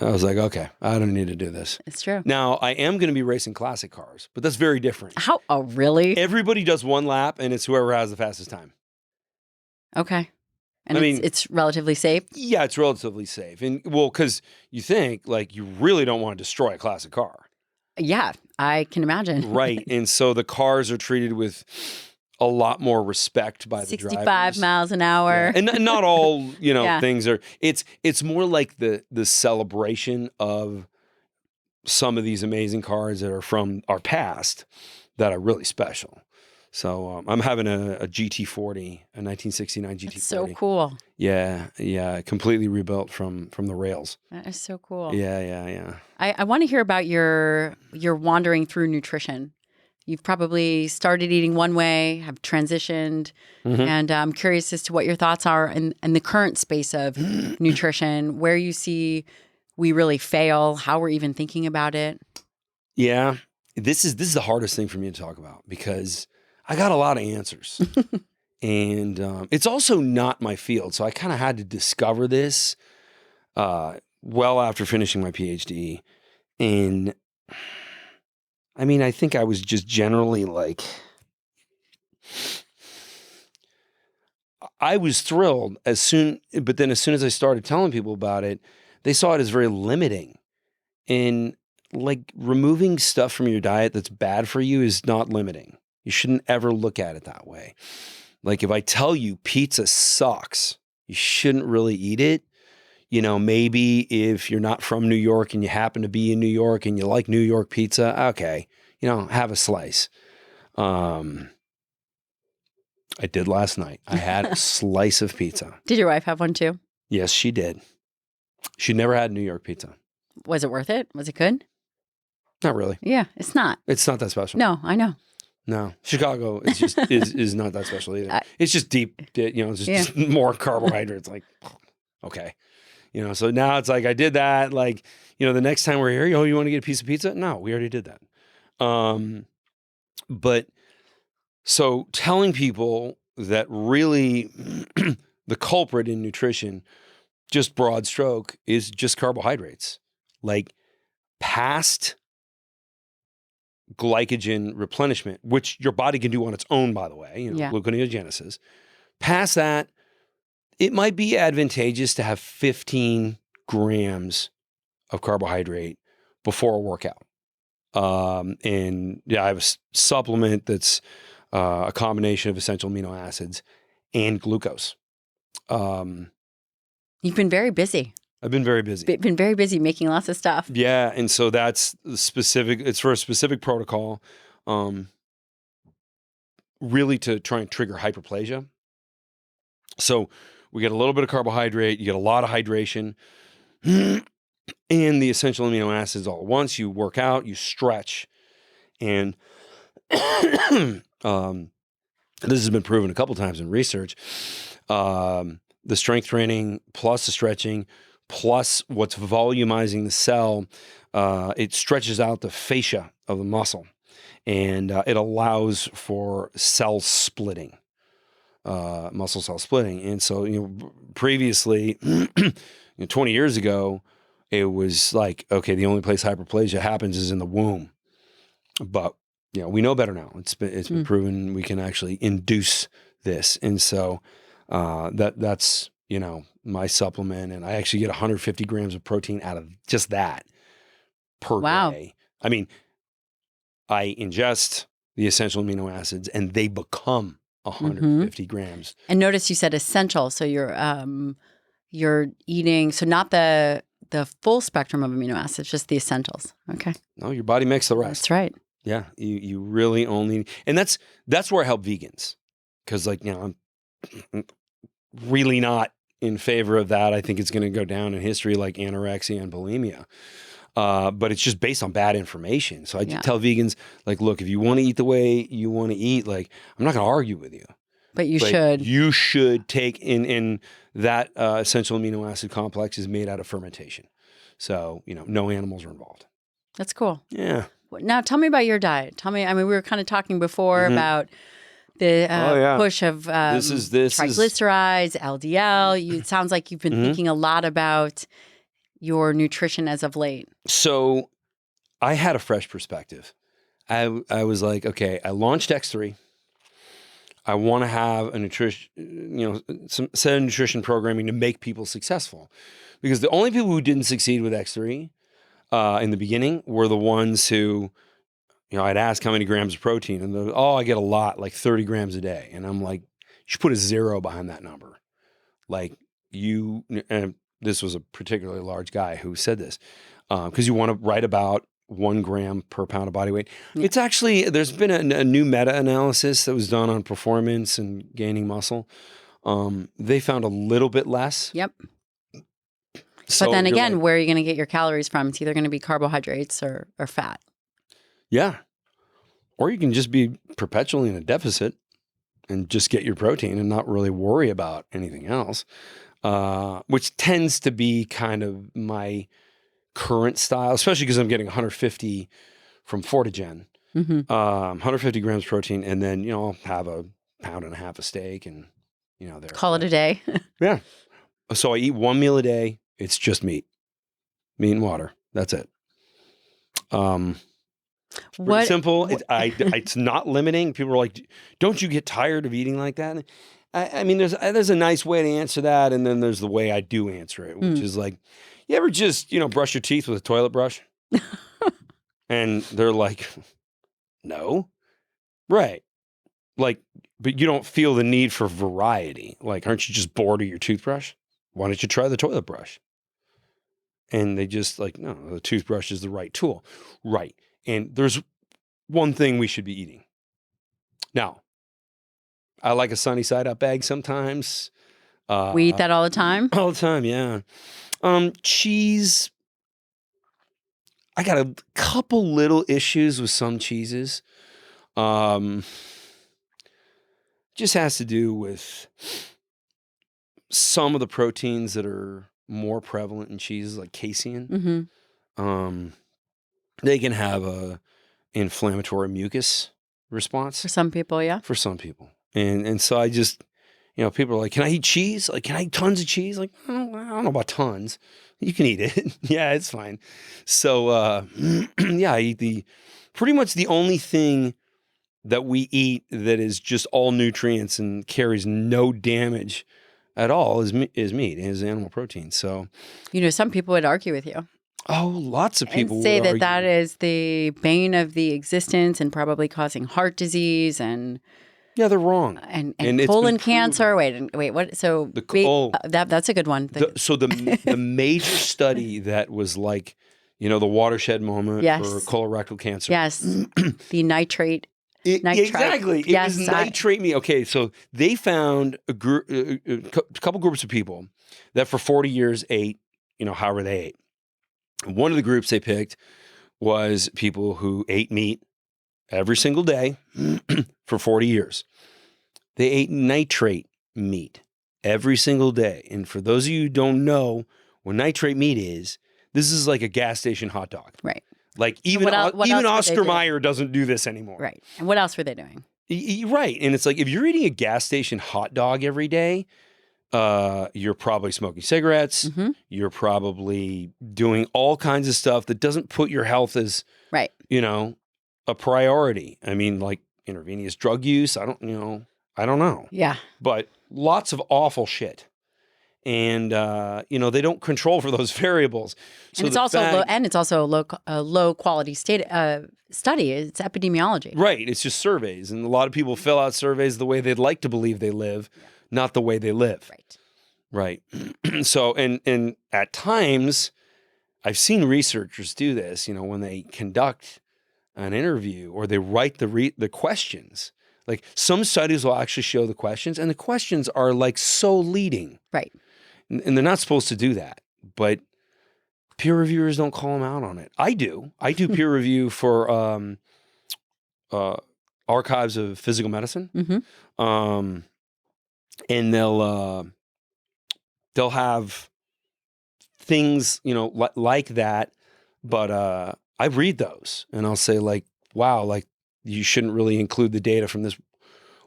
S1: I was like, okay, I don't need to do this.
S2: It's true.
S1: Now, I am going to be racing classic cars, but that's very different.
S2: How? Oh, really?
S1: Everybody does one lap, and it's whoever has the fastest time.
S2: Okay. And it's relatively safe?
S1: Yeah, it's relatively safe. And because you think, you really don't want to destroy a classic car.
S2: Yeah, I can imagine.
S1: Right. And so the cars are treated with a lot more respect by the drivers.
S2: 65 miles an hour.
S1: Yeah. And not all, things are, it's more like the celebration of some of these amazing cars that are from our past that are really special. So I'm having a GT40, a 1969 GT40.
S2: That's so cool.
S1: Yeah, completely rebuilt from the rails.
S2: That is so cool.
S1: Yeah.
S2: I want to hear about your wandering through nutrition. You've probably started eating one way, have transitioned, and I'm curious as to what your thoughts are in the current space of nutrition, where you see we really fail, how we're even thinking about it.
S1: Yeah, this is the hardest thing for me to talk about because I got a lot of answers. And it's also not my field. So I kind of had to discover this well after finishing my PhD. And I mean, I think I was just generally like, I was thrilled but then as soon as I started telling people about it, they saw it as very limiting. And like removing stuff from your diet that's bad for you is not limiting. You shouldn't ever look at it that way. Like if I tell you pizza sucks, you shouldn't really eat it. You know, maybe if you're not from New York and you happen to be in New York and you like New York pizza, okay, you know, have a slice. I did last night. I had a slice of pizza.
S2: Did your wife have one too?
S1: Yes, she did. She never had New York pizza.
S2: Was it worth it? Was it good?
S1: Not really.
S2: Yeah, it's not.
S1: It's not that special.
S2: No, I know.
S1: No, Chicago is just is not that special either. It's just deep, you know, just more carbohydrates. Like, okay, you know. So now it's like I did that. Like, you know, the next time we're here, you want to get a piece of pizza? No, we already did that. But so telling people that really the culprit in nutrition, just broad stroke, is just carbohydrates. Like past glycogen replenishment, which your body can do on its own, by the way, gluconeogenesis. Past that, it might be advantageous to have 15 grams of carbohydrate before a workout. And I have a supplement that's a combination of essential amino acids and glucose.
S2: You've been very busy.
S1: I've been very busy.
S2: Been very busy making lots of stuff.
S1: Yeah, and so that's specific. It's for a specific protocol, really to try and trigger hyperplasia. So we get a little bit of carbohydrate, you get a lot of hydration, and the essential amino acids all at once. You work out, you stretch, and this has been proven a couple times in research. The strength training plus the stretching plus what's volumizing the cell, it stretches out the fascia of the muscle, and it allows for cell splitting, muscle cell splitting. And so, previously, 20 years ago, it was like, okay, the only place hyperplasia happens is in the womb. But, we know better now. It's been proven we can actually induce this. And so that's, my supplement, and I actually get 150 grams of protein out of just that per day. I mean, I ingest the essential amino acids and they become 150 grams.
S2: And notice you said essential. So you're eating, so not the full spectrum of amino acids, just the essentials. Okay.
S1: No, your body makes the rest.
S2: That's right.
S1: Yeah. You really only, and that's where I help vegans. Cause I'm really not in favor of that. I think it's going to go down in history like anorexia and bulimia. But it's just based on bad information. So I tell vegans, like, look, if you want to eat the way you want to eat, like, I'm not going to argue with you.
S2: But you should
S1: take in that essential amino acid complex is made out of fermentation. So, no animals are involved.
S2: That's cool.
S1: Yeah.
S2: Now tell me about your diet. We were kind of talking before about the push of
S1: this
S2: triglycerides, LDL. It sounds like you've been thinking a lot about your nutrition as of late. So
S1: I had a fresh perspective. I was like, okay, I launched X3. I want to have a nutrition, some set of nutrition programming to make people successful. Because the only people who didn't succeed with X3 in the beginning were the ones who, I'd ask how many grams of protein, and I get a lot, like 30 grams a day. And I'm like, you should put a 0 behind that number. Like and this was a particularly large guy who said this, because you want to write about 1 gram per pound of body weight.
S2: Yeah.
S1: It's actually, there's been a new meta-analysis that was done on performance and gaining muscle. They found a little bit less.
S2: Yep.
S1: So
S2: But then
S1: you're
S2: again,
S1: like,
S2: where are you going to get your calories from? It's either going to be carbohydrates or fat.
S1: yeah. Or you can just be perpetually in a deficit and just get your protein and not really worry about anything else, which tends to be kind of my current style, especially because I'm getting 150 from Fortigen, 150 grams protein, and then, I'll have a pound and a half of steak and, there.
S2: Call it a day.
S1: Yeah. So I eat 1 meal a day. It's just meat and water. That's it. Pretty simple. It's not limiting. People are like, don't you get tired of eating like that? I mean, there's a nice way to answer that. And then there's the way I do answer it, which is like, you ever just, brush your teeth with a toilet brush? And they're like, no. Right. Like, but you don't feel the need for variety. Like, aren't you just bored of your toothbrush? Why don't you try the toilet brush? And they just like, no, the toothbrush is the right tool. Right. And there's one thing we should be eating. Now, I like a sunny side up egg sometimes.
S2: We eat that all the time?
S1: All the time, yeah. Cheese. I got a couple little issues with some cheeses. Just has to do with some of the proteins that are more prevalent in cheeses, like casein. They can have a inflammatory mucus response.
S2: For some people, yeah.
S1: For some people. And so I just, people are like, can I eat cheese? Like, can I eat tons of cheese? Like, I don't know about tons. You can eat it. Yeah, it's fine. So, yeah, I eat pretty much the only thing that we eat that is just all nutrients and carries no damage at all is meat, is animal protein. So,
S2: some people would argue with you.
S1: Oh, lots of people
S2: and say
S1: would
S2: that
S1: argue.
S2: that is the bane of the existence and probably causing heart disease and
S1: yeah, they're wrong.
S2: And
S1: it's
S2: colon
S1: been
S2: cancer. Wait, what? So that's a good one.
S1: So the major study that was like, the watershed moment for colorectal cancer.
S2: Yes, the nitrate.
S1: Exactly. It was nitrate meat. Okay, so they found a couple groups of people that for 40 years ate, however they ate. One of the groups they picked was people who ate meat every single day for 40 years. They ate nitrate meat every single day. And for those of you who don't know what nitrate meat is, this is like a gas station hot dog.
S2: Right.
S1: Like even Oscar Mayer doesn't do this anymore.
S2: Right. And what else were they doing?
S1: Right. And it's like, if you're eating a gas station hot dog every day, you're probably smoking cigarettes. You're probably doing all kinds of stuff that doesn't put your health as, a priority. I mean, like intravenous drug use. I don't know. Yeah. But lots of awful shit. And, they don't control for those variables. So
S2: and it's also a low quality study. It's epidemiology.
S1: Right. It's just surveys. And a lot of people fill out surveys the way they'd like to believe they live, not the way they live. Right. So, and at times I've seen researchers do this, when they conduct an interview or they write the questions. Like some studies will actually show the questions, and the questions are like so leading. Right. And they're not supposed to do that, but peer reviewers don't call them out on it. I do peer review for Archives of Physical Medicine. And they'll have things, like that. But I read those and I'll say like, wow, like you shouldn't really include the data from this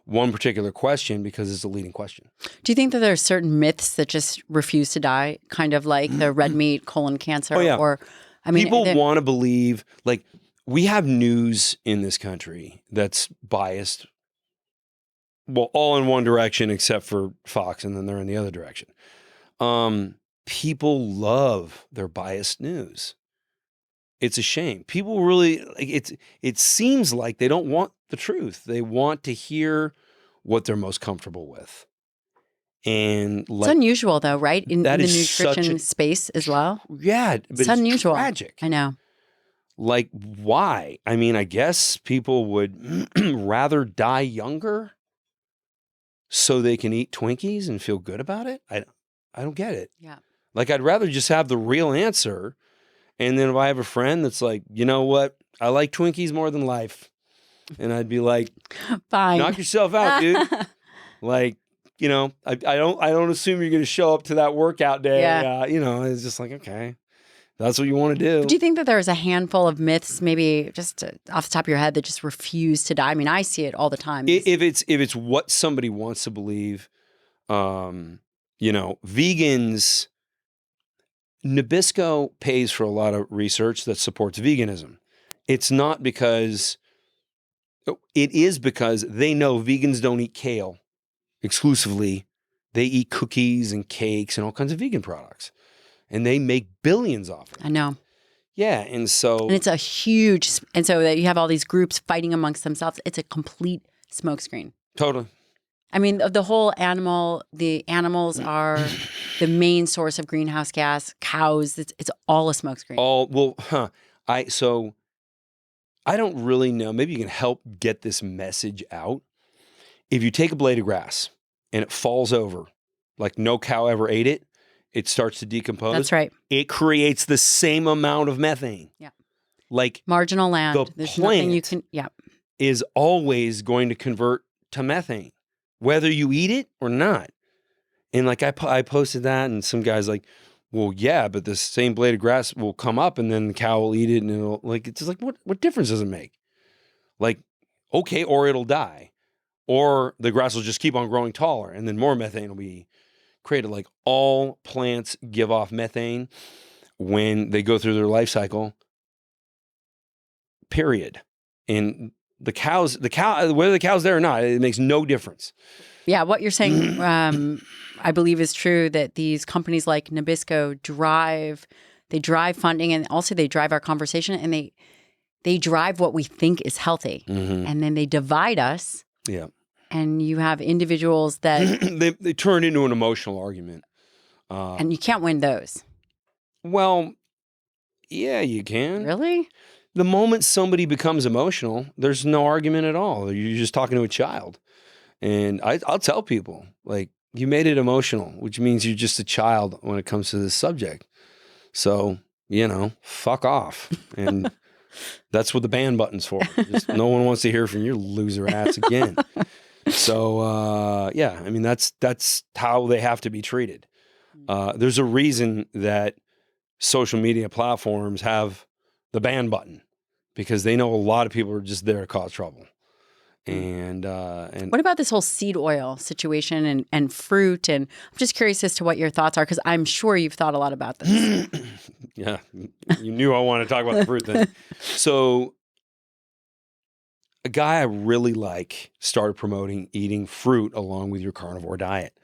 S1: one particular question because it's a leading question.
S2: Do you think that there are certain myths that just refuse to die? Kind of like the red meat, colon cancer, or
S1: people want to believe, like, we have news in this country that's biased. Well, all in one direction except for Fox, and then they're in the other direction. People love their biased news. It's a shame. People really it seems like they don't want the truth. They want to hear what they're most comfortable with. And
S2: it's unusual though, right? In the nutrition space as well.
S1: Yeah, but
S2: it's unusual.
S1: Tragic.
S2: I know.
S1: Like, why? I mean, I guess people would rather die younger so they can eat Twinkies and feel good about it. I don't get it.
S2: Yeah.
S1: Like, I'd rather just have the real answer. And then if I have a friend that's like, you know what? I like Twinkies more than life. And I'd be like,
S2: Fine.
S1: knock yourself out, dude. Like, you know, I don't assume you're going to show up to that workout day.
S2: Yeah.
S1: You know, it's just like, okay, that's what you want to do.
S2: Do you think that there's a handful of myths, maybe just off the top of your head, that just refuse to die? I mean, I see it all the time.
S1: If it's what somebody wants to believe, you know, vegans, Nabisco pays for a lot of research that supports veganism. It's not because, it is because they know vegans don't eat kale exclusively. They eat cookies and cakes and all kinds of vegan products. And they make billions off it.
S2: I know.
S1: Yeah. And so.
S2: And it's a huge, and so that you have all these groups fighting amongst themselves. It's a complete smokescreen.
S1: Totally.
S2: I mean, the animals are the main source of greenhouse gas. Cows, it's all a smokescreen.
S1: I don't really know. Maybe you can help get this message out. If you take a blade of grass and it falls over, like no cow ever ate it, it starts to decompose.
S2: That's right.
S1: It creates the same amount of methane.
S2: Yeah.
S1: Like
S2: marginal land.
S1: The
S2: There's
S1: plant
S2: nothing you can, yeah.
S1: is always going to convert to methane, whether you eat it or not. And like I posted that, and some guy's like, well, yeah, but the same blade of grass will come up and then the cow will eat it, and it'll, like, it's just like, what difference does it make? Like, okay, or it'll die. Or the grass will just keep on growing taller, and then more methane will be created. Like, all plants give off methane when they go through their life cycle, period. And the cow, whether the cow's there or not, it makes no difference.
S2: Yeah, what you're saying, I believe is true, that these companies like Nabisco drive funding, and also they drive our conversation, and they drive what we think is healthy.
S1: Mm-hmm.
S2: And then they divide us.
S1: Yeah.
S2: And you have individuals that
S1: they turn into an emotional argument.
S2: And you can't win those.
S1: Well, yeah, you can.
S2: Really?
S1: The moment somebody becomes emotional, there's no argument at all. You're just talking to a child. And I'll tell people, like, you made it emotional, which means you're just a child when it comes to this subject. So, you know, fuck off. And that's what the ban button's for. Just, no one wants to hear from your loser ass again. So, yeah, I mean, that's how they have to be treated. There's a reason that social media platforms have the ban button, because they know a lot of people are just there to cause trouble. And
S2: what about this whole seed oil situation and fruit? And I'm just curious as to what your thoughts are, because I'm sure you've thought a lot about this.
S1: Yeah, you knew I wanted to talk about the fruit thing. So a guy I really like started promoting eating fruit along with your carnivore diet.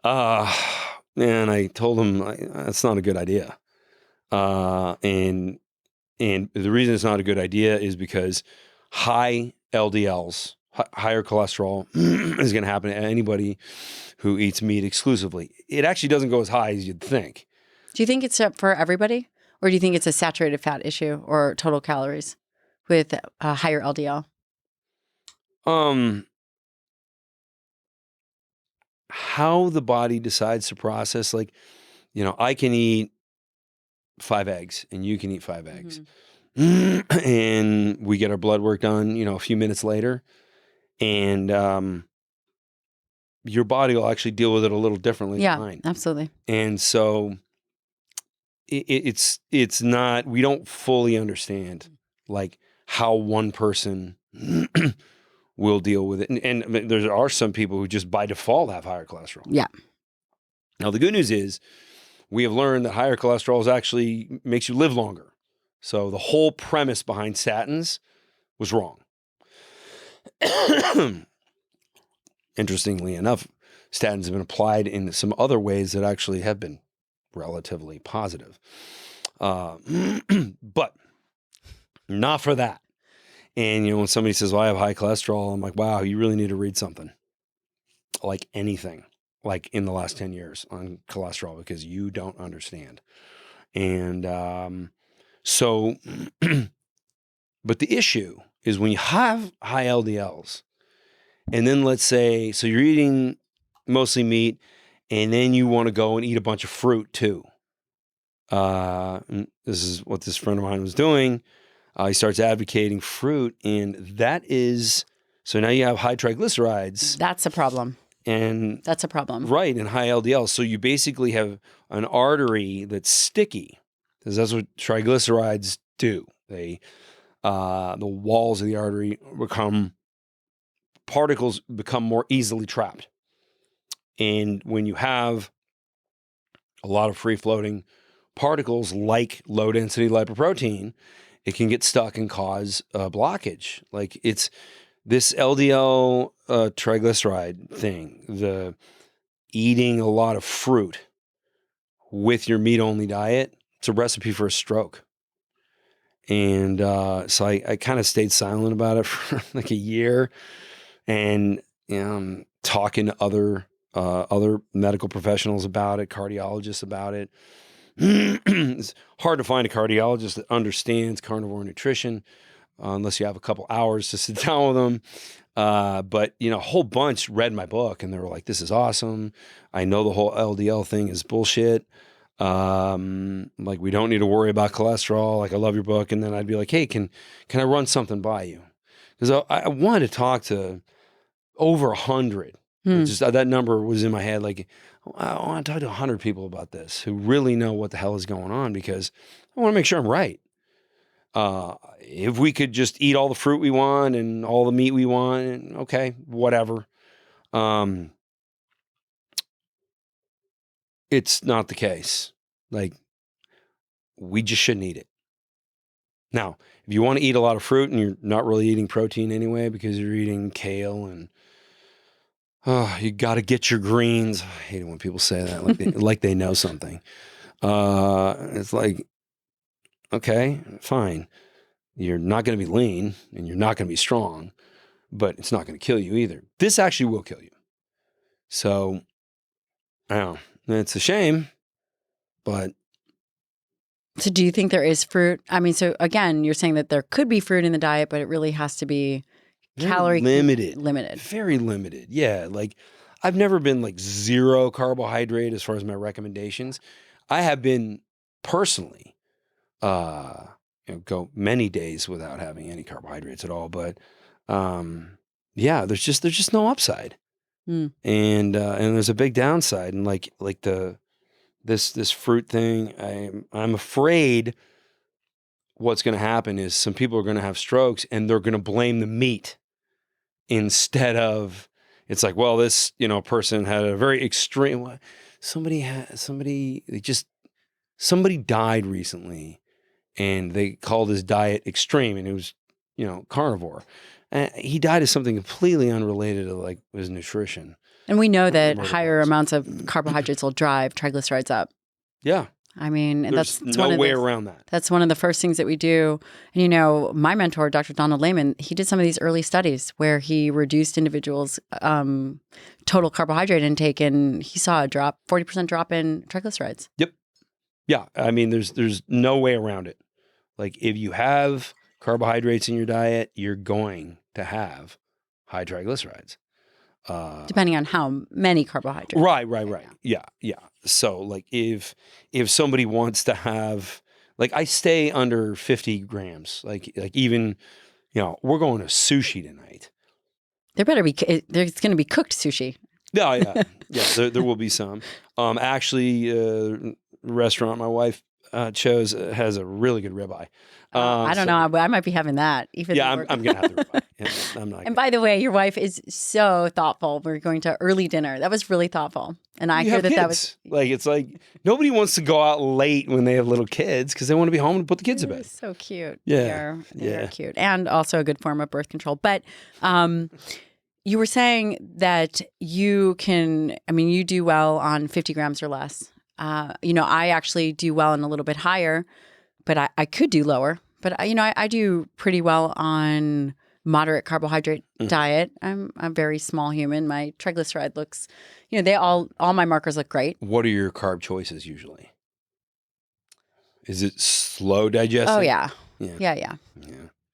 S1: And I told him that's not a good idea. And the reason it's not a good idea is because high LDLs, higher cholesterol, is going to happen to anybody who eats meat exclusively. It actually doesn't go as high as you'd think.
S2: Do you think it's for everybody? Or do you think it's a saturated fat issue or total calories with higher LDL?
S1: How the body decides to process, like, you know, I can eat 5 eggs and you can eat 5 eggs. And we get our blood work done, you know, a few minutes later, and your body will actually deal with it a little differently than mine.
S2: Absolutely.
S1: And so it's not, we don't fully understand like how one person will deal with it. And there are some people who just by default have higher cholesterol.
S2: Yeah.
S1: Now, the good news is we have learned that higher cholesterol is actually makes you live longer. So the whole premise behind statins was wrong. Interestingly enough, statins have been applied in some other ways that actually have been relatively positive. But not for that. And, you know, when somebody says, well, I have high cholesterol, I'm like, wow, you really need to read something. Like anything, like in the last 10 years on cholesterol, because you don't understand. And So, but the issue is when you have high LDLs, and then let's say, so you're eating mostly meat, and then you want to go and eat a bunch of fruit too. This is what this friend of mine was doing. He starts advocating fruit, and that is, so now you have high triglycerides.
S2: That's a problem.
S1: And
S2: that's a problem.
S1: Right, and high LDL. So you basically have an artery that's sticky, because that's what triglycerides do. They, the walls of the artery particles become more easily trapped. And when you have a lot of free-floating particles like low-density lipoprotein, it can get stuck and cause a blockage. Like it's this LDL triglyceride thing, the eating a lot of fruit with your meat-only diet, it's a recipe for a stroke. And so I kind of stayed silent about it for like a year, and talking to other medical professionals about it, cardiologists about it. It's hard to find a cardiologist that understands carnivore nutrition unless you have a couple hours to sit down with them. But a whole bunch read my book and they were like, "This is awesome. I know the whole LDL thing is bullshit. Like we don't need to worry about cholesterol. Like I love your book." And then I'd be like, "Hey, can I run something by you?" Because I wanted to talk to over 100. Just that number was in my head. Like I want to talk to 100 people about this who really know what the hell is going on, because I want to make sure I'm right. If we could just eat all the fruit we want and all the meat we want, and okay, whatever. It's not the case. Like we just shouldn't eat it. Now, if you want to eat a lot of fruit and you're not really eating protein anyway because you're eating kale and you got to get your greens. I hate it when people say that, like they know something. It's like, okay, fine. You're not going to be lean and you're not going to be strong, but it's not going to kill you either. This actually will kill you. So, I don't know. It's a shame, but.
S2: So do you think there is fruit? I mean, so again, you're saying that there could be fruit in the diet, but it really has to be calorie
S1: limited.
S2: Very
S1: limited. Yeah. Like I've never been like zero carbohydrate as far as my recommendations. I have been personally, go many days without having any carbohydrates at all. But, yeah, there's just no upside. And there's a big downside. And like this fruit thing, I'm afraid what's going to happen is some people are going to have strokes and they're going to blame the meat. Instead of, it's like, well, this, person had a very extreme, somebody died recently and they called his diet extreme and it was, carnivore. And he died of something completely unrelated to like his nutrition.
S2: And we know that higher amounts of carbohydrates will drive triglycerides up.
S1: Yeah.
S2: I mean,
S1: there's
S2: that's
S1: no way around that.
S2: That's one of the first things that we do. And, my mentor, Dr. Donald Lehman, he did some of these early studies where he reduced individuals' total carbohydrate intake, and he saw a 40% drop in triglycerides.
S1: Yep. Yeah. I mean, there's no way around it. Like if you have carbohydrates in your diet, you're going to have high triglycerides.
S2: Depending on how many carbohydrates.
S1: Right. Yeah. So like if somebody wants to have, like I stay under 50 grams, like even, we're going to sushi tonight.
S2: There's going to be cooked sushi.
S1: Yeah. There will be some. Actually, the restaurant my wife chose has a really good ribeye.
S2: I don't know. I might be having that.
S1: I'm going to have the ribeye. Yeah, I'm not.
S2: And by the way, your wife is so thoughtful. We're going to early dinner. That was really thoughtful. And I hear that was
S1: like, it's like nobody wants to go out late when they have little kids because they want to be home and put the kids to bed.
S2: So cute.
S1: Yeah.
S2: They're cute. And also a good form of birth control. But you were saying that you do well on 50 grams or less. I actually do well on a little bit higher, but I could do lower. But I do pretty well on moderate carbohydrate diet. I'm a very small human. My triglyceride looks, all my markers look great.
S1: What are your carb choices usually? Is it slow digesting?
S2: Oh, yeah.
S1: Yeah.
S2: Yeah.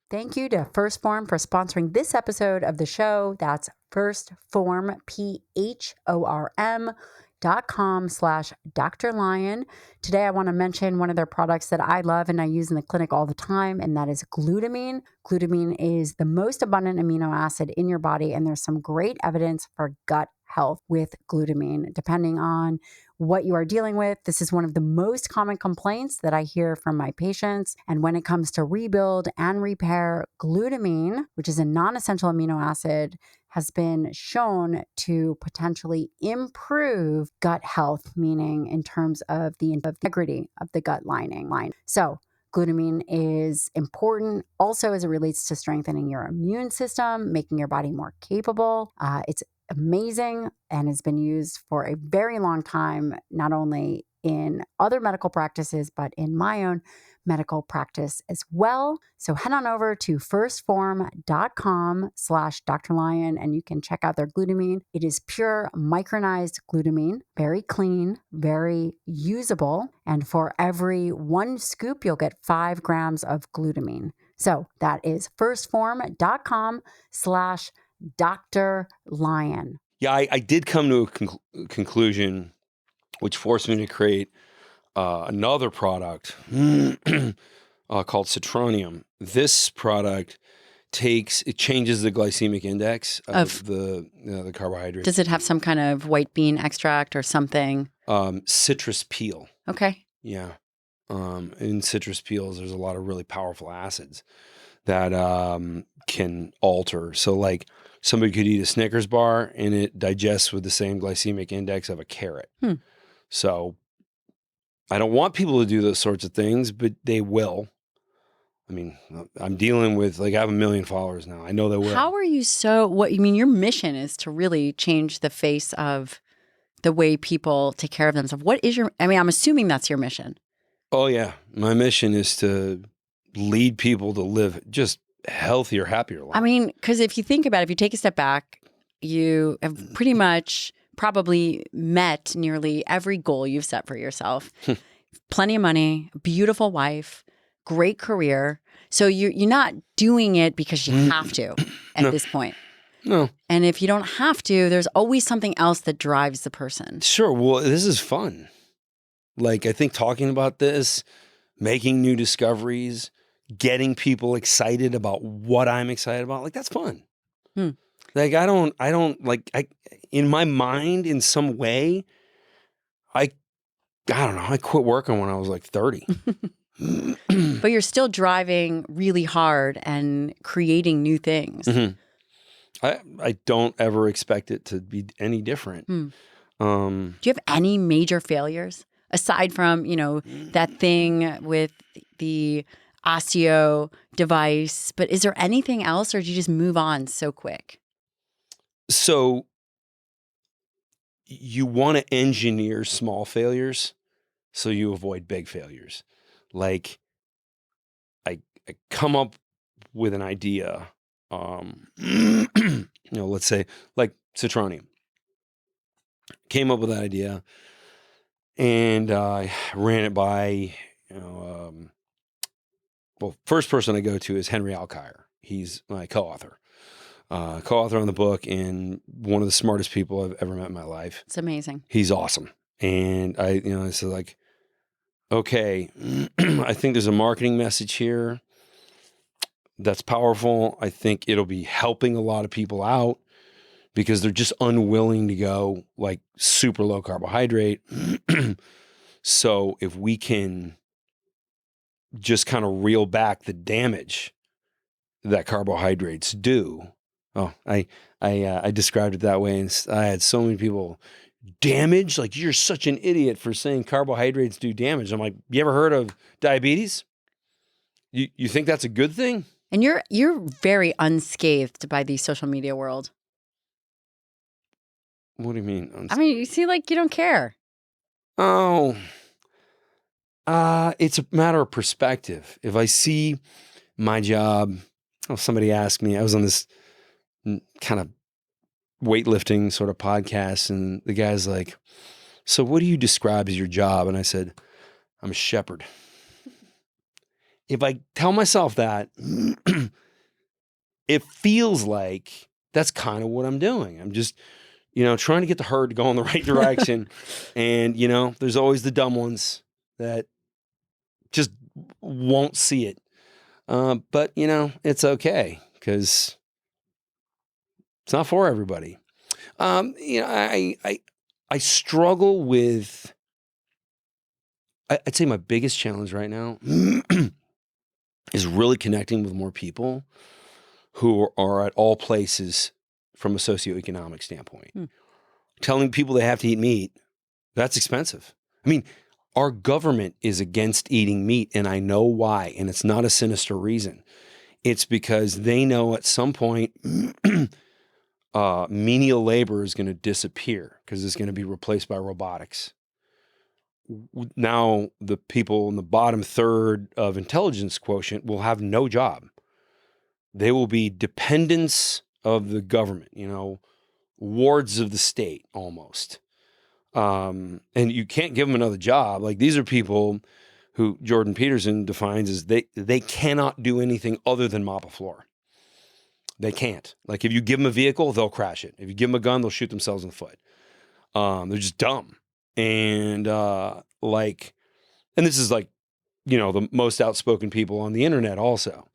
S2: Thank you to First Form for sponsoring this episode of the show. That's First Form, PHORM.com/Dr. Lyon. Today, I want to mention one of their products that I love and I use in the clinic all the time, and that is glutamine. Glutamine is the most abundant amino acid in your body, and there's some great evidence for gut health with glutamine. Depending on what you are dealing with, this is one of the most common complaints that I hear from my patients. And when it comes to rebuild and repair, glutamine, which is a non-essential amino acid, has been shown to potentially improve gut health, meaning in terms of the integrity of the gut lining. So glutamine is important also as it relates to strengthening your immune system, making your body more capable. It's amazing and has been used for a very long time, not only in other medical practices, but in my own medical practice as well. So head on over to firstform.com/Dr. Lyon and you can check out their glutamine. It is pure micronized glutamine, very clean, very usable. And for every 1 scoop, you'll get 5 grams of glutamine. So that is firstform.com/Dr. Lyon.
S1: Yeah, I did come to a conclusion, which forced me to create another product called Citronium. This product changes the glycemic index of the carbohydrates.
S2: Does it have some kind of white bean extract or something?
S1: Citrus peel.
S2: Okay.
S1: Yeah. In citrus peels, there's a lot of really powerful acids that can alter. So like somebody could eat a Snickers bar and it digests with the same glycemic index of a carrot. So I don't want people to do those sorts of things, but they will. I mean, I'm dealing with, I have 1 million followers now. I know they will.
S2: How are you your mission is to really change the face of the way people take care of themselves. What is I'm assuming that's your mission.
S1: Oh yeah. My mission is to lead people to live just healthier, happier lives.
S2: I mean, because if you think about it, if you take a step back, you have pretty much probably met nearly every goal you've set for yourself. Plenty of money, beautiful wife, great career. So you're not doing it because you have to at this point.
S1: No.
S2: And if you don't have to, there's always something else that drives the person.
S1: Sure. Well, this is fun. I think talking about this, making new discoveries, getting people excited about what I'm excited about, that's fun. In my mind, in some way, I don't know, I quit working when I was 30.
S2: But you're still driving really hard and creating new things.
S1: Mm-hmm. I don't ever expect it to be any different.
S2: Do you have any major failures aside from, that thing with the osteo device? But is there anything else, or did you just move on so quick?
S1: So you want to engineer small failures so you avoid big failures. I come up with an idea, let's say Citronium. Came up with that idea and I ran it by, first person I go to is Henry Alkire. He's my co-author on the book and one of the smartest people I've ever met in my life.
S2: It's amazing.
S1: He's awesome. And I said okay, I think there's a marketing message here that's powerful. I think it'll be helping a lot of people out because they're just unwilling to go super low carbohydrate. So if we can just kind of reel back the damage that carbohydrates do. Oh, I described it that way. And I had so many people, damage? You're such an idiot for saying carbohydrates do damage. I'm you ever heard of diabetes? You think that's a good thing?
S2: And you're very unscathed by the social media world.
S1: What do you mean?
S2: You see, you don't care.
S1: Oh, it's a matter of perspective. If I see my job, somebody asked me, I was on this kind of weightlifting sort of podcast, and the guy's like, so what do you describe as your job? And I said, I'm a shepherd. if I tell myself that, it feels like that's kind of what I'm doing. I'm just, trying to get the herd to go in the right direction. And, there's always the dumb ones that just won't see it. But, it's okay because it's not for everybody. I struggle with, I'd say my biggest challenge right now is really connecting with more people who are at all places from a socioeconomic standpoint. Telling people they have to eat meat, that's expensive. I mean, our government is against eating meat, and I know why, and it's not a sinister reason. It's because they know at some point menial labor is going to disappear because it's going to be replaced by robotics. Now, the people in the bottom third of intelligence quotient will have no job. They will be dependents of the government, wards of the state almost. And you can't give them another job. Like, these are people who Jordan Peterson defines as they cannot do anything other than mop a floor. They can't. Like, if you give them a vehicle, they'll crash it. If you give them a gun, they'll shoot themselves in the foot. They're just dumb. And and this is like, the most outspoken people on the internet also.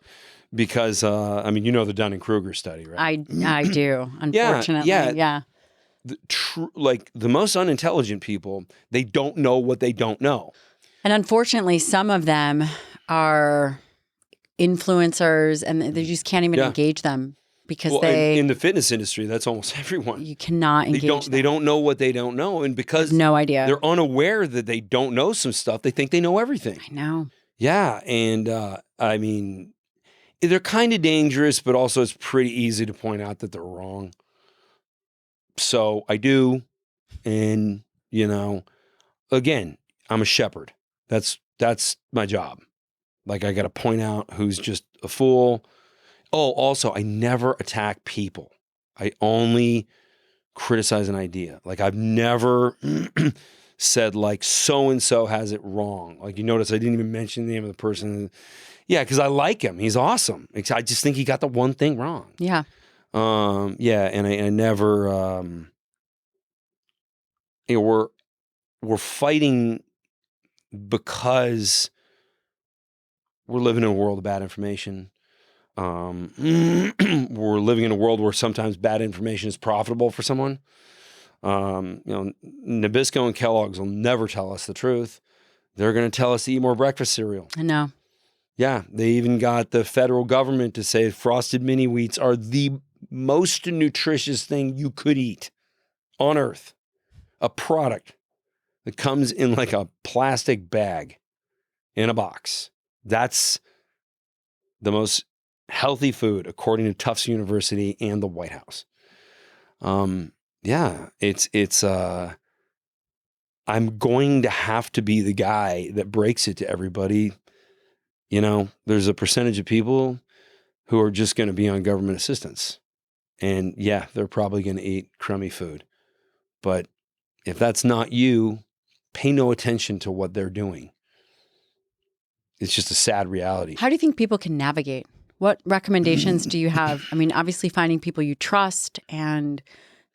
S1: Because, the Dunning-Kruger study, right?
S2: I do, unfortunately. Yeah.
S1: The most unintelligent people, they don't know what they don't know.
S2: And unfortunately, some of them are influencers and they just can't even engage them because
S1: in the fitness industry, that's almost everyone.
S2: You cannot engage them.
S1: They don't know what they don't know. And because
S2: no idea,
S1: they're unaware that they don't know some stuff, they think they know everything.
S2: I know.
S1: Yeah. And they're kind of dangerous, but also it's pretty easy to point out that they're wrong. So I do. And, again, I'm a shepherd. That's my job. Like, I got to point out who's just a fool. Oh, also, I never attack people. I only criticize an idea. Like, I've never said, like, so-and-so has it wrong. Like, you notice I didn't even mention the name of the person. Yeah, because I like him. He's awesome. I just think he got the one thing wrong.
S2: Yeah.
S1: And I never, we're fighting because we're living in a world of bad information. We're living in a world where sometimes bad information is profitable for someone. Nabisco and Kellogg's will never tell us the truth. They're going to tell us to eat more breakfast cereal.
S2: I know.
S1: Yeah, they even got the federal government to say frosted mini wheats are the most nutritious thing you could eat on earth. A product that comes in like a plastic bag in a box. That's the most healthy food according to Tufts University and the White House. I'm going to have to be the guy that breaks it to everybody. There's a percentage of people who are just going to be on government assistance. And yeah, they're probably going to eat crummy food. But if that's not you, pay no attention to what they're doing. It's just a sad reality.
S2: How do you think people can navigate? What recommendations do you have? I mean, obviously finding people you trust and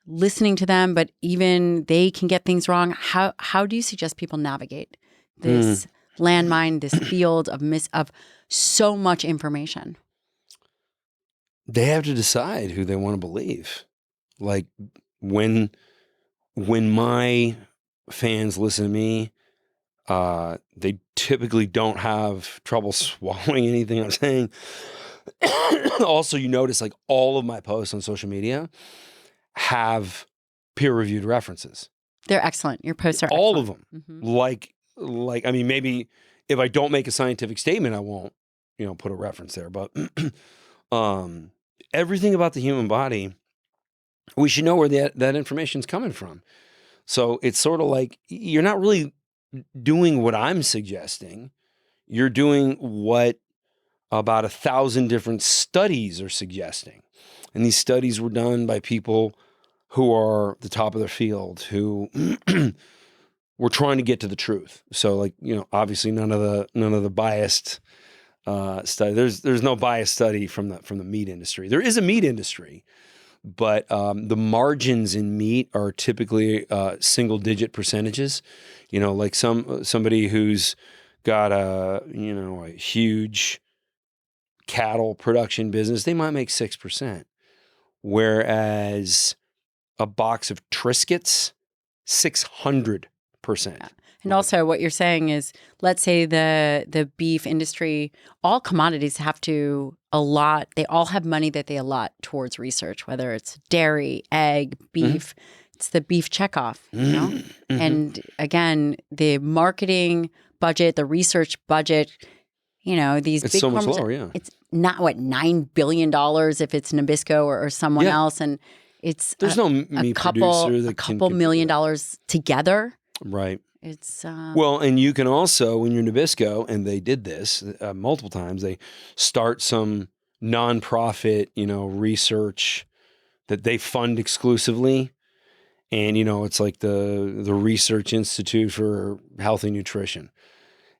S2: listening to them, but even they can get things wrong. How do you suggest people navigate this landmine, this field of so much information?
S1: They have to decide who they want to believe. Like, when my fans listen to me, they typically don't have trouble swallowing anything I'm saying. Also, you notice like all of my posts on social media have peer-reviewed references.
S2: They're excellent. Your posts are
S1: all
S2: excellent.
S1: of them. Mm-hmm. I mean, maybe if I don't make a scientific statement, I won't, put a reference there. But everything about the human body, we should know where that information is coming from. So it's sort of like you're not really doing what I'm suggesting. You're doing what about 1,000 different studies are suggesting. And these studies were done by people who are the top of their field, who were trying to get to the truth. So obviously none of the biased study. There's no bias study from the meat industry. There is a meat industry, but the margins in meat are typically single digit percentages. Like somebody who's got a huge cattle production business, they might make 6%, whereas a box of Triscuits, 600%.
S2: Yeah. And also what you're saying is, let's say the beef industry, all commodities they all have money that they allot towards research, whether it's dairy, egg, beef. It's the beef checkoff, And again, the marketing budget, the research budget, these
S1: It's
S2: big
S1: so much
S2: farms,
S1: lower, yeah.
S2: It's not $9 billion if it's Nabisco or someone else. And it's
S1: there's no meat producer that
S2: a couple $1 million together.
S1: Right.
S2: It's
S1: well, and you can also, when you're Nabisco, and they did this multiple times, they start some nonprofit, research that they fund exclusively, and it's like the Research Institute for Healthy Nutrition,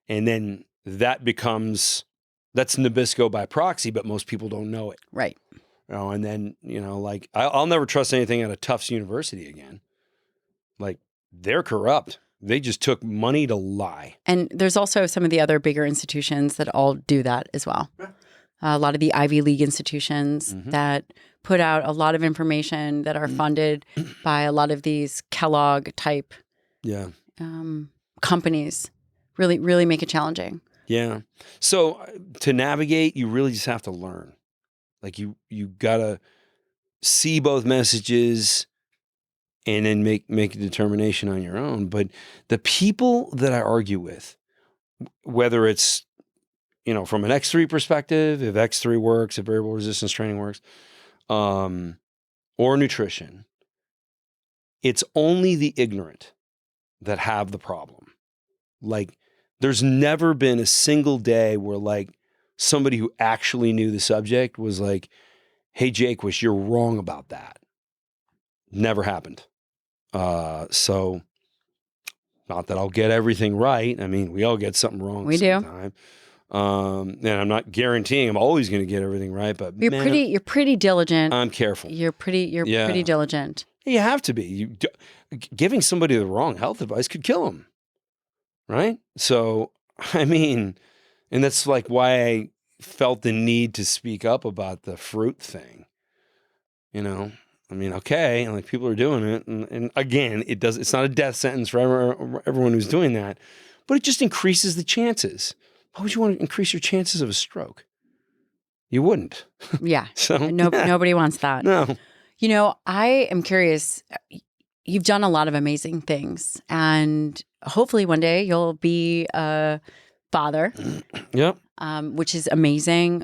S1: and then that's Nabisco by proxy, but most people don't know it,
S2: right?
S1: And then like I'll never trust anything out of Tufts University again. Like, they're corrupt. They just took money to lie.
S2: And there's also some of the other bigger institutions that all do that as well. Yeah. A lot of the Ivy League institutions that put out a lot of information that are funded by a lot of these Kellogg type companies really, really make it challenging.
S1: Yeah. So to navigate, you really just have to learn. Like you got to see both messages and then make a determination on your own. But the people that I argue with, whether it's, from an X3 perspective, if X3 works, if variable resistance training works, or nutrition, it's only the ignorant that have the problem. Like, there's never been a single day where like somebody who actually knew the subject was like, hey, Jaquish, you're wrong about that. Never happened. So not that I'll get everything right. I mean, we all get something wrong sometime. And I'm not guaranteeing I'm always going to get everything right, but
S2: you're pretty diligent.
S1: I'm careful.
S2: You're pretty diligent.
S1: You have to be. Giving somebody the wrong health advice could kill them. Right? So, I mean, and that's like why I felt the need to speak up about the fruit thing. I mean, okay, and like people are doing it, and again, it's not a death sentence for everyone who's doing that, but it just increases the chances. Why would you want to increase your chances of a stroke? You wouldn't.
S2: Yeah. So nobody wants that.
S1: No.
S2: I am curious. You've done a lot of amazing things, and hopefully one day you'll be a father.
S1: Yep.
S2: Which is amazing.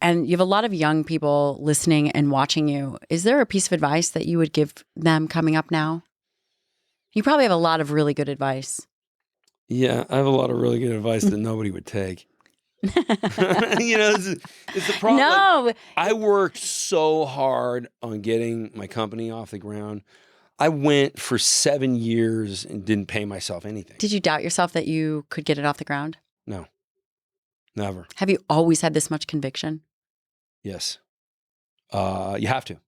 S2: And you have a lot of young people listening and watching you. Is there a piece of advice that you would give them coming up now? You probably have a lot of really good advice.
S1: Yeah, I have a lot of really good advice that nobody would take. It's the problem.
S2: No.
S1: I worked so hard on getting my company off the ground. I went for 7 years and didn't pay myself anything.
S2: Did you doubt yourself that you could get it off the ground?
S1: No, never.
S2: Have you always had this much conviction?
S1: Yes. You have to.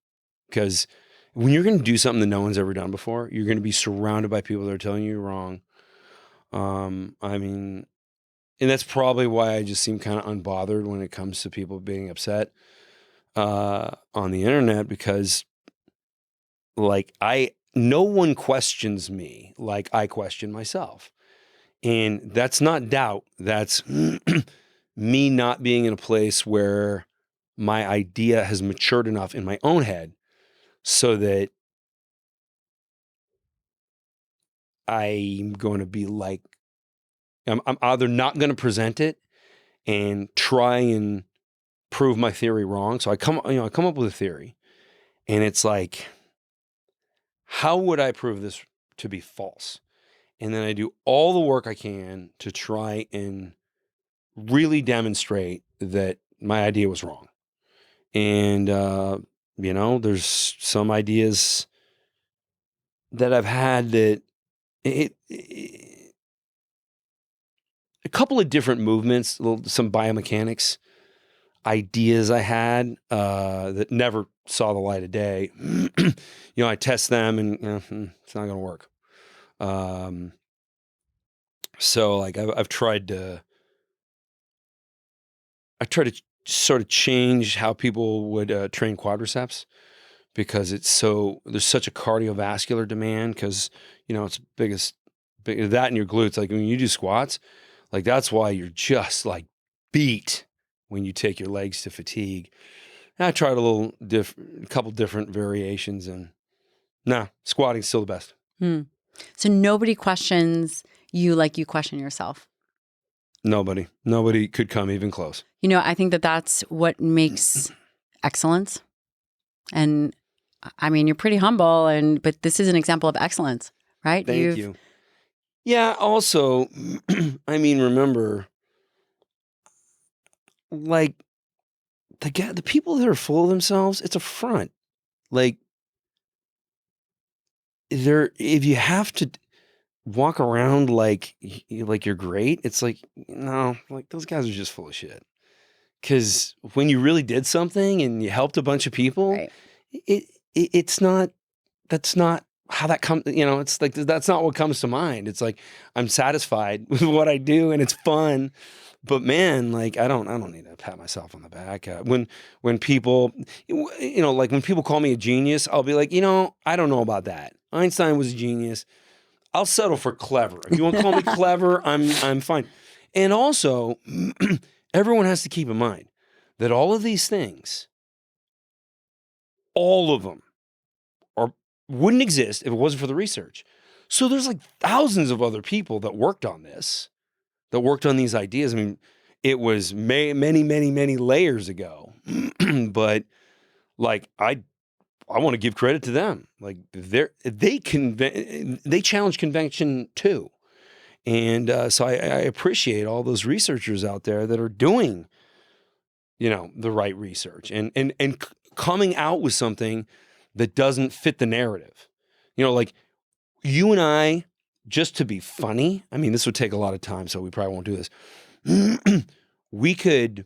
S1: Because when you're going to do something that no one's ever done before, you're going to be surrounded by people that are telling you you're wrong. I mean, and that's probably why I just seem kind of unbothered when it comes to people being upset on the internet, because like no one questions me like I question myself. And that's not doubt. That's me not being in a place where my idea has matured enough in my own head so that I'm going to be like, I'm either not going to present it and try and prove my theory wrong. So I come up with a theory, and it's like, how would I prove this to be false? And then I do all the work I can to try and really demonstrate that my idea was wrong. And, there's some ideas that I've had that a couple of different movements, some biomechanics ideas I had that never saw the light of day. I test them and it's not going to work. So like I've tried to sort of change how people would train quadriceps, because there's such a cardiovascular demand, because it's big that in your glutes. Like when you do squats, like that's why you're just like beat when you take your legs to fatigue. And I tried a couple different variations, and squatting's still the best.
S2: So nobody questions you like you question yourself.
S1: Nobody could come even close.
S2: I think that's what makes excellence. And I mean, you're pretty humble, but this is an example of excellence, right?
S1: Thank you. Yeah. Also, I mean, remember, like the people that are full of themselves, it's a front. Like if you have to walk around like you're great, it's like, no, like those guys are just full of shit. Because when you really did something and you helped a bunch of people,
S2: right.
S1: It's not, that's not how that comes, it's like, that's not what comes to mind. It's like, I'm satisfied with what I do and it's fun, but man, like, I don't need to pat myself on the back. When people, like when people call me a genius, I'll be like, I don't know about that. Einstein was a genius. I'll settle for clever. If you want to call me clever, I'm fine. And also, everyone has to keep in mind that all of these things, all of them, wouldn't exist if it wasn't for the research. So there's like thousands of other people that worked on this, that worked on these ideas. I mean, it was many, many layers ago, but like I want to give credit to them. Like they challenge convention too. And so I appreciate all those researchers out there that are doing, the right research and coming out with something that doesn't fit the narrative. Like you and I, just to be funny, I mean, this would take a lot of time, so we probably won't do this. We could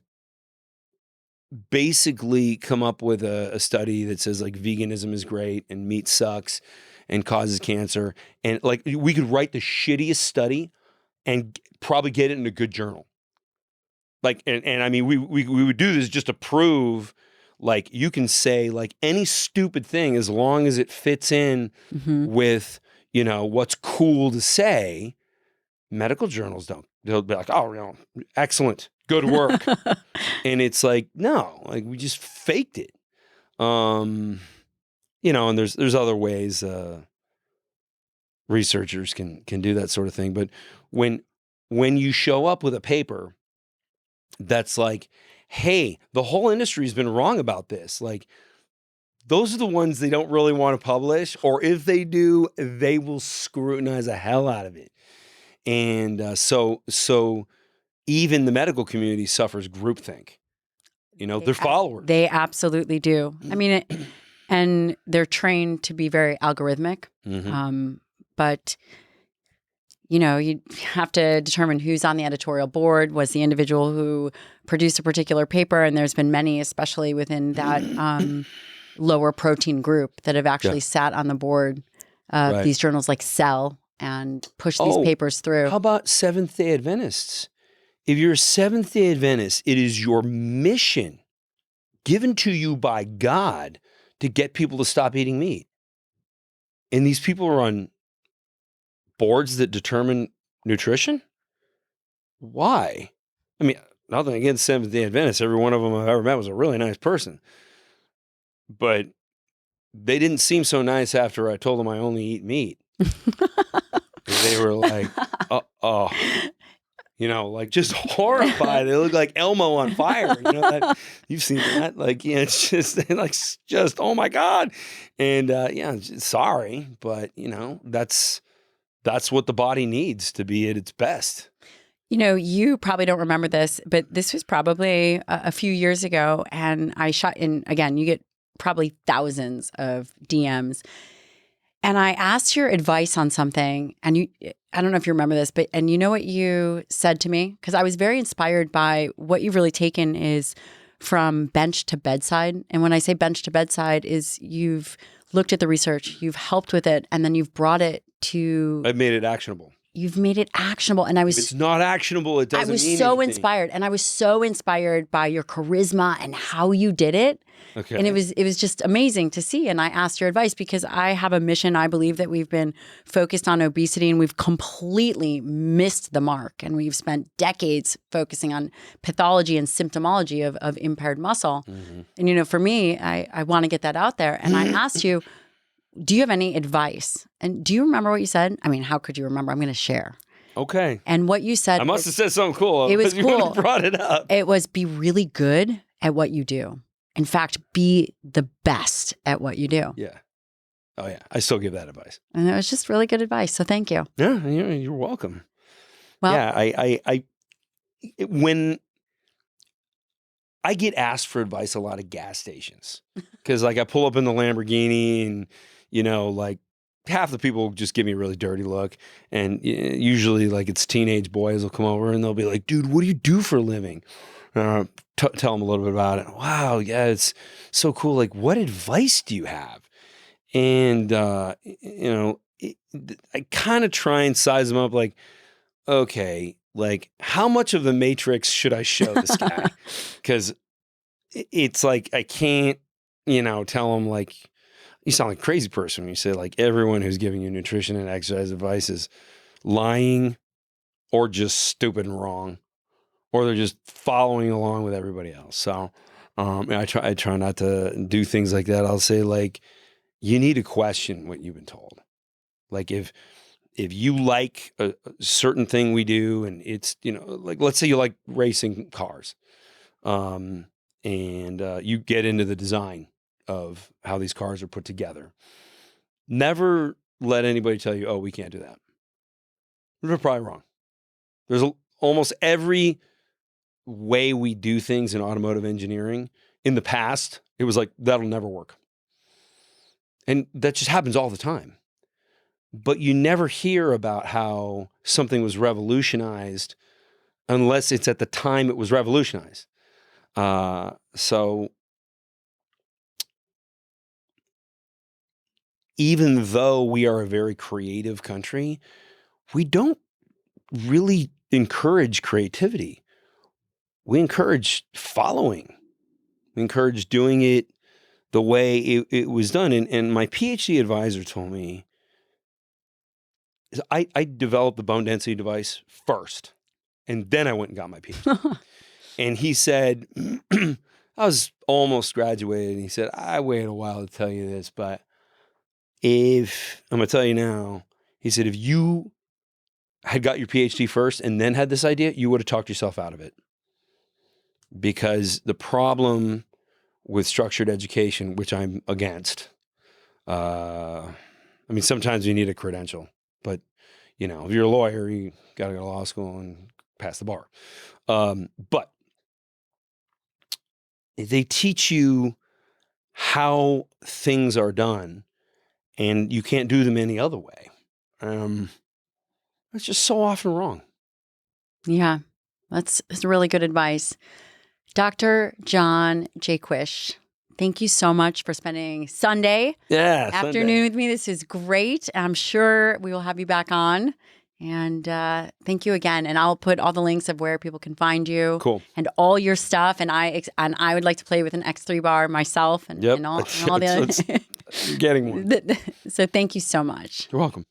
S1: basically come up with a study that says like veganism is great and meat sucks and causes cancer. And like we could write the shittiest study and probably get it in a good journal. Like, and I mean, we would do this just to prove, like, you can say like any stupid thing as long as it fits in with, what's cool to say. Medical journals don't. They'll be like, oh, excellent, good work. And it's like, no, like we just faked it. And there's other ways researchers can do that sort of thing. But when you show up with a paper that's like, hey, the whole industry's been wrong about this. Like, those are the ones they don't really want to publish, or if they do, they will scrutinize the hell out of it. And so even the medical community suffers groupthink. Their followers.
S2: They absolutely do. I mean, and they're trained to be very algorithmic. But you have to determine who's on the editorial board. Was the individual who produced a particular paper, and there's been many, especially within that lower protein group, that have actually sat on the board of these journals like Cell and pushed these papers through.
S1: How about Seventh-day Adventists? If you're a Seventh-day Adventist, it is your mission given to you by God to get people to stop eating meat. And these people are on boards that determine nutrition? Why? I mean, nothing against Seventh-day Adventists. Every one of them I've ever met was a really nice person. But they didn't seem so nice after I told them I only eat meat. They were like, like just horrified. They look like Elmo on fire. You've seen that. Like, it's just, oh my God. And sorry, but that's what the body needs to be at its best.
S2: You probably don't remember this, but this was probably a few years ago. And I shot in, again, you get probably thousands of DMs. And I asked your advice on something, and I don't know if you remember this, and you know what you said to me? Because I was very inspired by what you've really taken is from bench to bedside. And when I say bench to bedside is you've looked at the research, you've helped with it, and then you've brought it to...
S1: I've made it actionable.
S2: You've made it actionable. And
S1: if it's not actionable, it doesn't mean anything.
S2: I was so inspired. And I was so inspired by your charisma and how you did it.
S1: Okay.
S2: And it was just amazing to see. And I asked your advice because I have a mission. I believe that we've been focused on obesity and we've completely missed the mark. And we've spent decades focusing on pathology and symptomology of impaired muscle. Mm-hmm. And, you know, for me, I want to get that out there. And I asked you, do you have any advice? And do you remember what you said? I mean, how could you remember? I'm going to share.
S1: Okay.
S2: And what you said...
S1: I must have said something cool.
S2: It was cool.
S1: You brought it up.
S2: It was be really good at what you do. In fact, be the best at what you do.
S1: Yeah. Oh, yeah. I still give that advice.
S2: And it was just really good advice. So thank you.
S1: Yeah, you're welcome.
S2: Well,
S1: yeah, when I get asked for advice a lot at gas stations, because like I pull up in the Lamborghini and, you know, like half the people just give me a really dirty look. And usually like it's teenage boys will come over and they'll be like, dude, what do you do for a living? Tell them a little bit about it. Wow, yeah, it's so cool. Like, what advice do you have? And, you know, I kind of try and size them up like, okay, like how much of the Matrix should I show this guy? Because it's like, I can't, you know, tell him like, you sound like a crazy person when you say like everyone who's giving you nutrition and exercise advice is lying or just stupid and wrong, or they're just following along with everybody else. So I try not to do things like that. I'll say like, you need to question what you've been told. Like if you like a certain thing we do and it's, you know, like let's say you like racing cars and you get into the design of how these cars are put together. Never let anybody tell you, oh, we can't do that. They're probably wrong. There's almost every way we do things in automotive engineering. In the past, it was like, that'll never work. And that just happens all the time. But you never hear about how something was revolutionized unless it's at the time it was revolutionized. So even though we are a very creative country, we don't really encourage creativity. We encourage following. We encourage doing it the way it was done. And my PhD advisor told me, I developed the bone density device first, and then I went and got my PhD. And he said, I was almost graduated, and he said, I waited a while to tell you this, but I'm going to tell you now, he said, if you had got your PhD first and then had this idea, you would have talked yourself out of it. Because the problem with structured education, which I'm against, I mean, sometimes you need a credential, but you know, if you're a lawyer, you got to go to law school and pass the bar. But they teach you how things are done, and you can't do them any other way. It's just so often wrong.
S2: Yeah, that's really good advice. Dr. John Jaquish, thank you so much for spending Sunday afternoon with me. This is great. I'm sure we will have you back on. And thank you again. And I'll put all the links of where people can find you.
S1: Cool.
S2: And all your stuff. And I would like to play with an X3 bar myself and, and all the other.
S1: You're getting one.
S2: So thank you so much.
S1: You're welcome.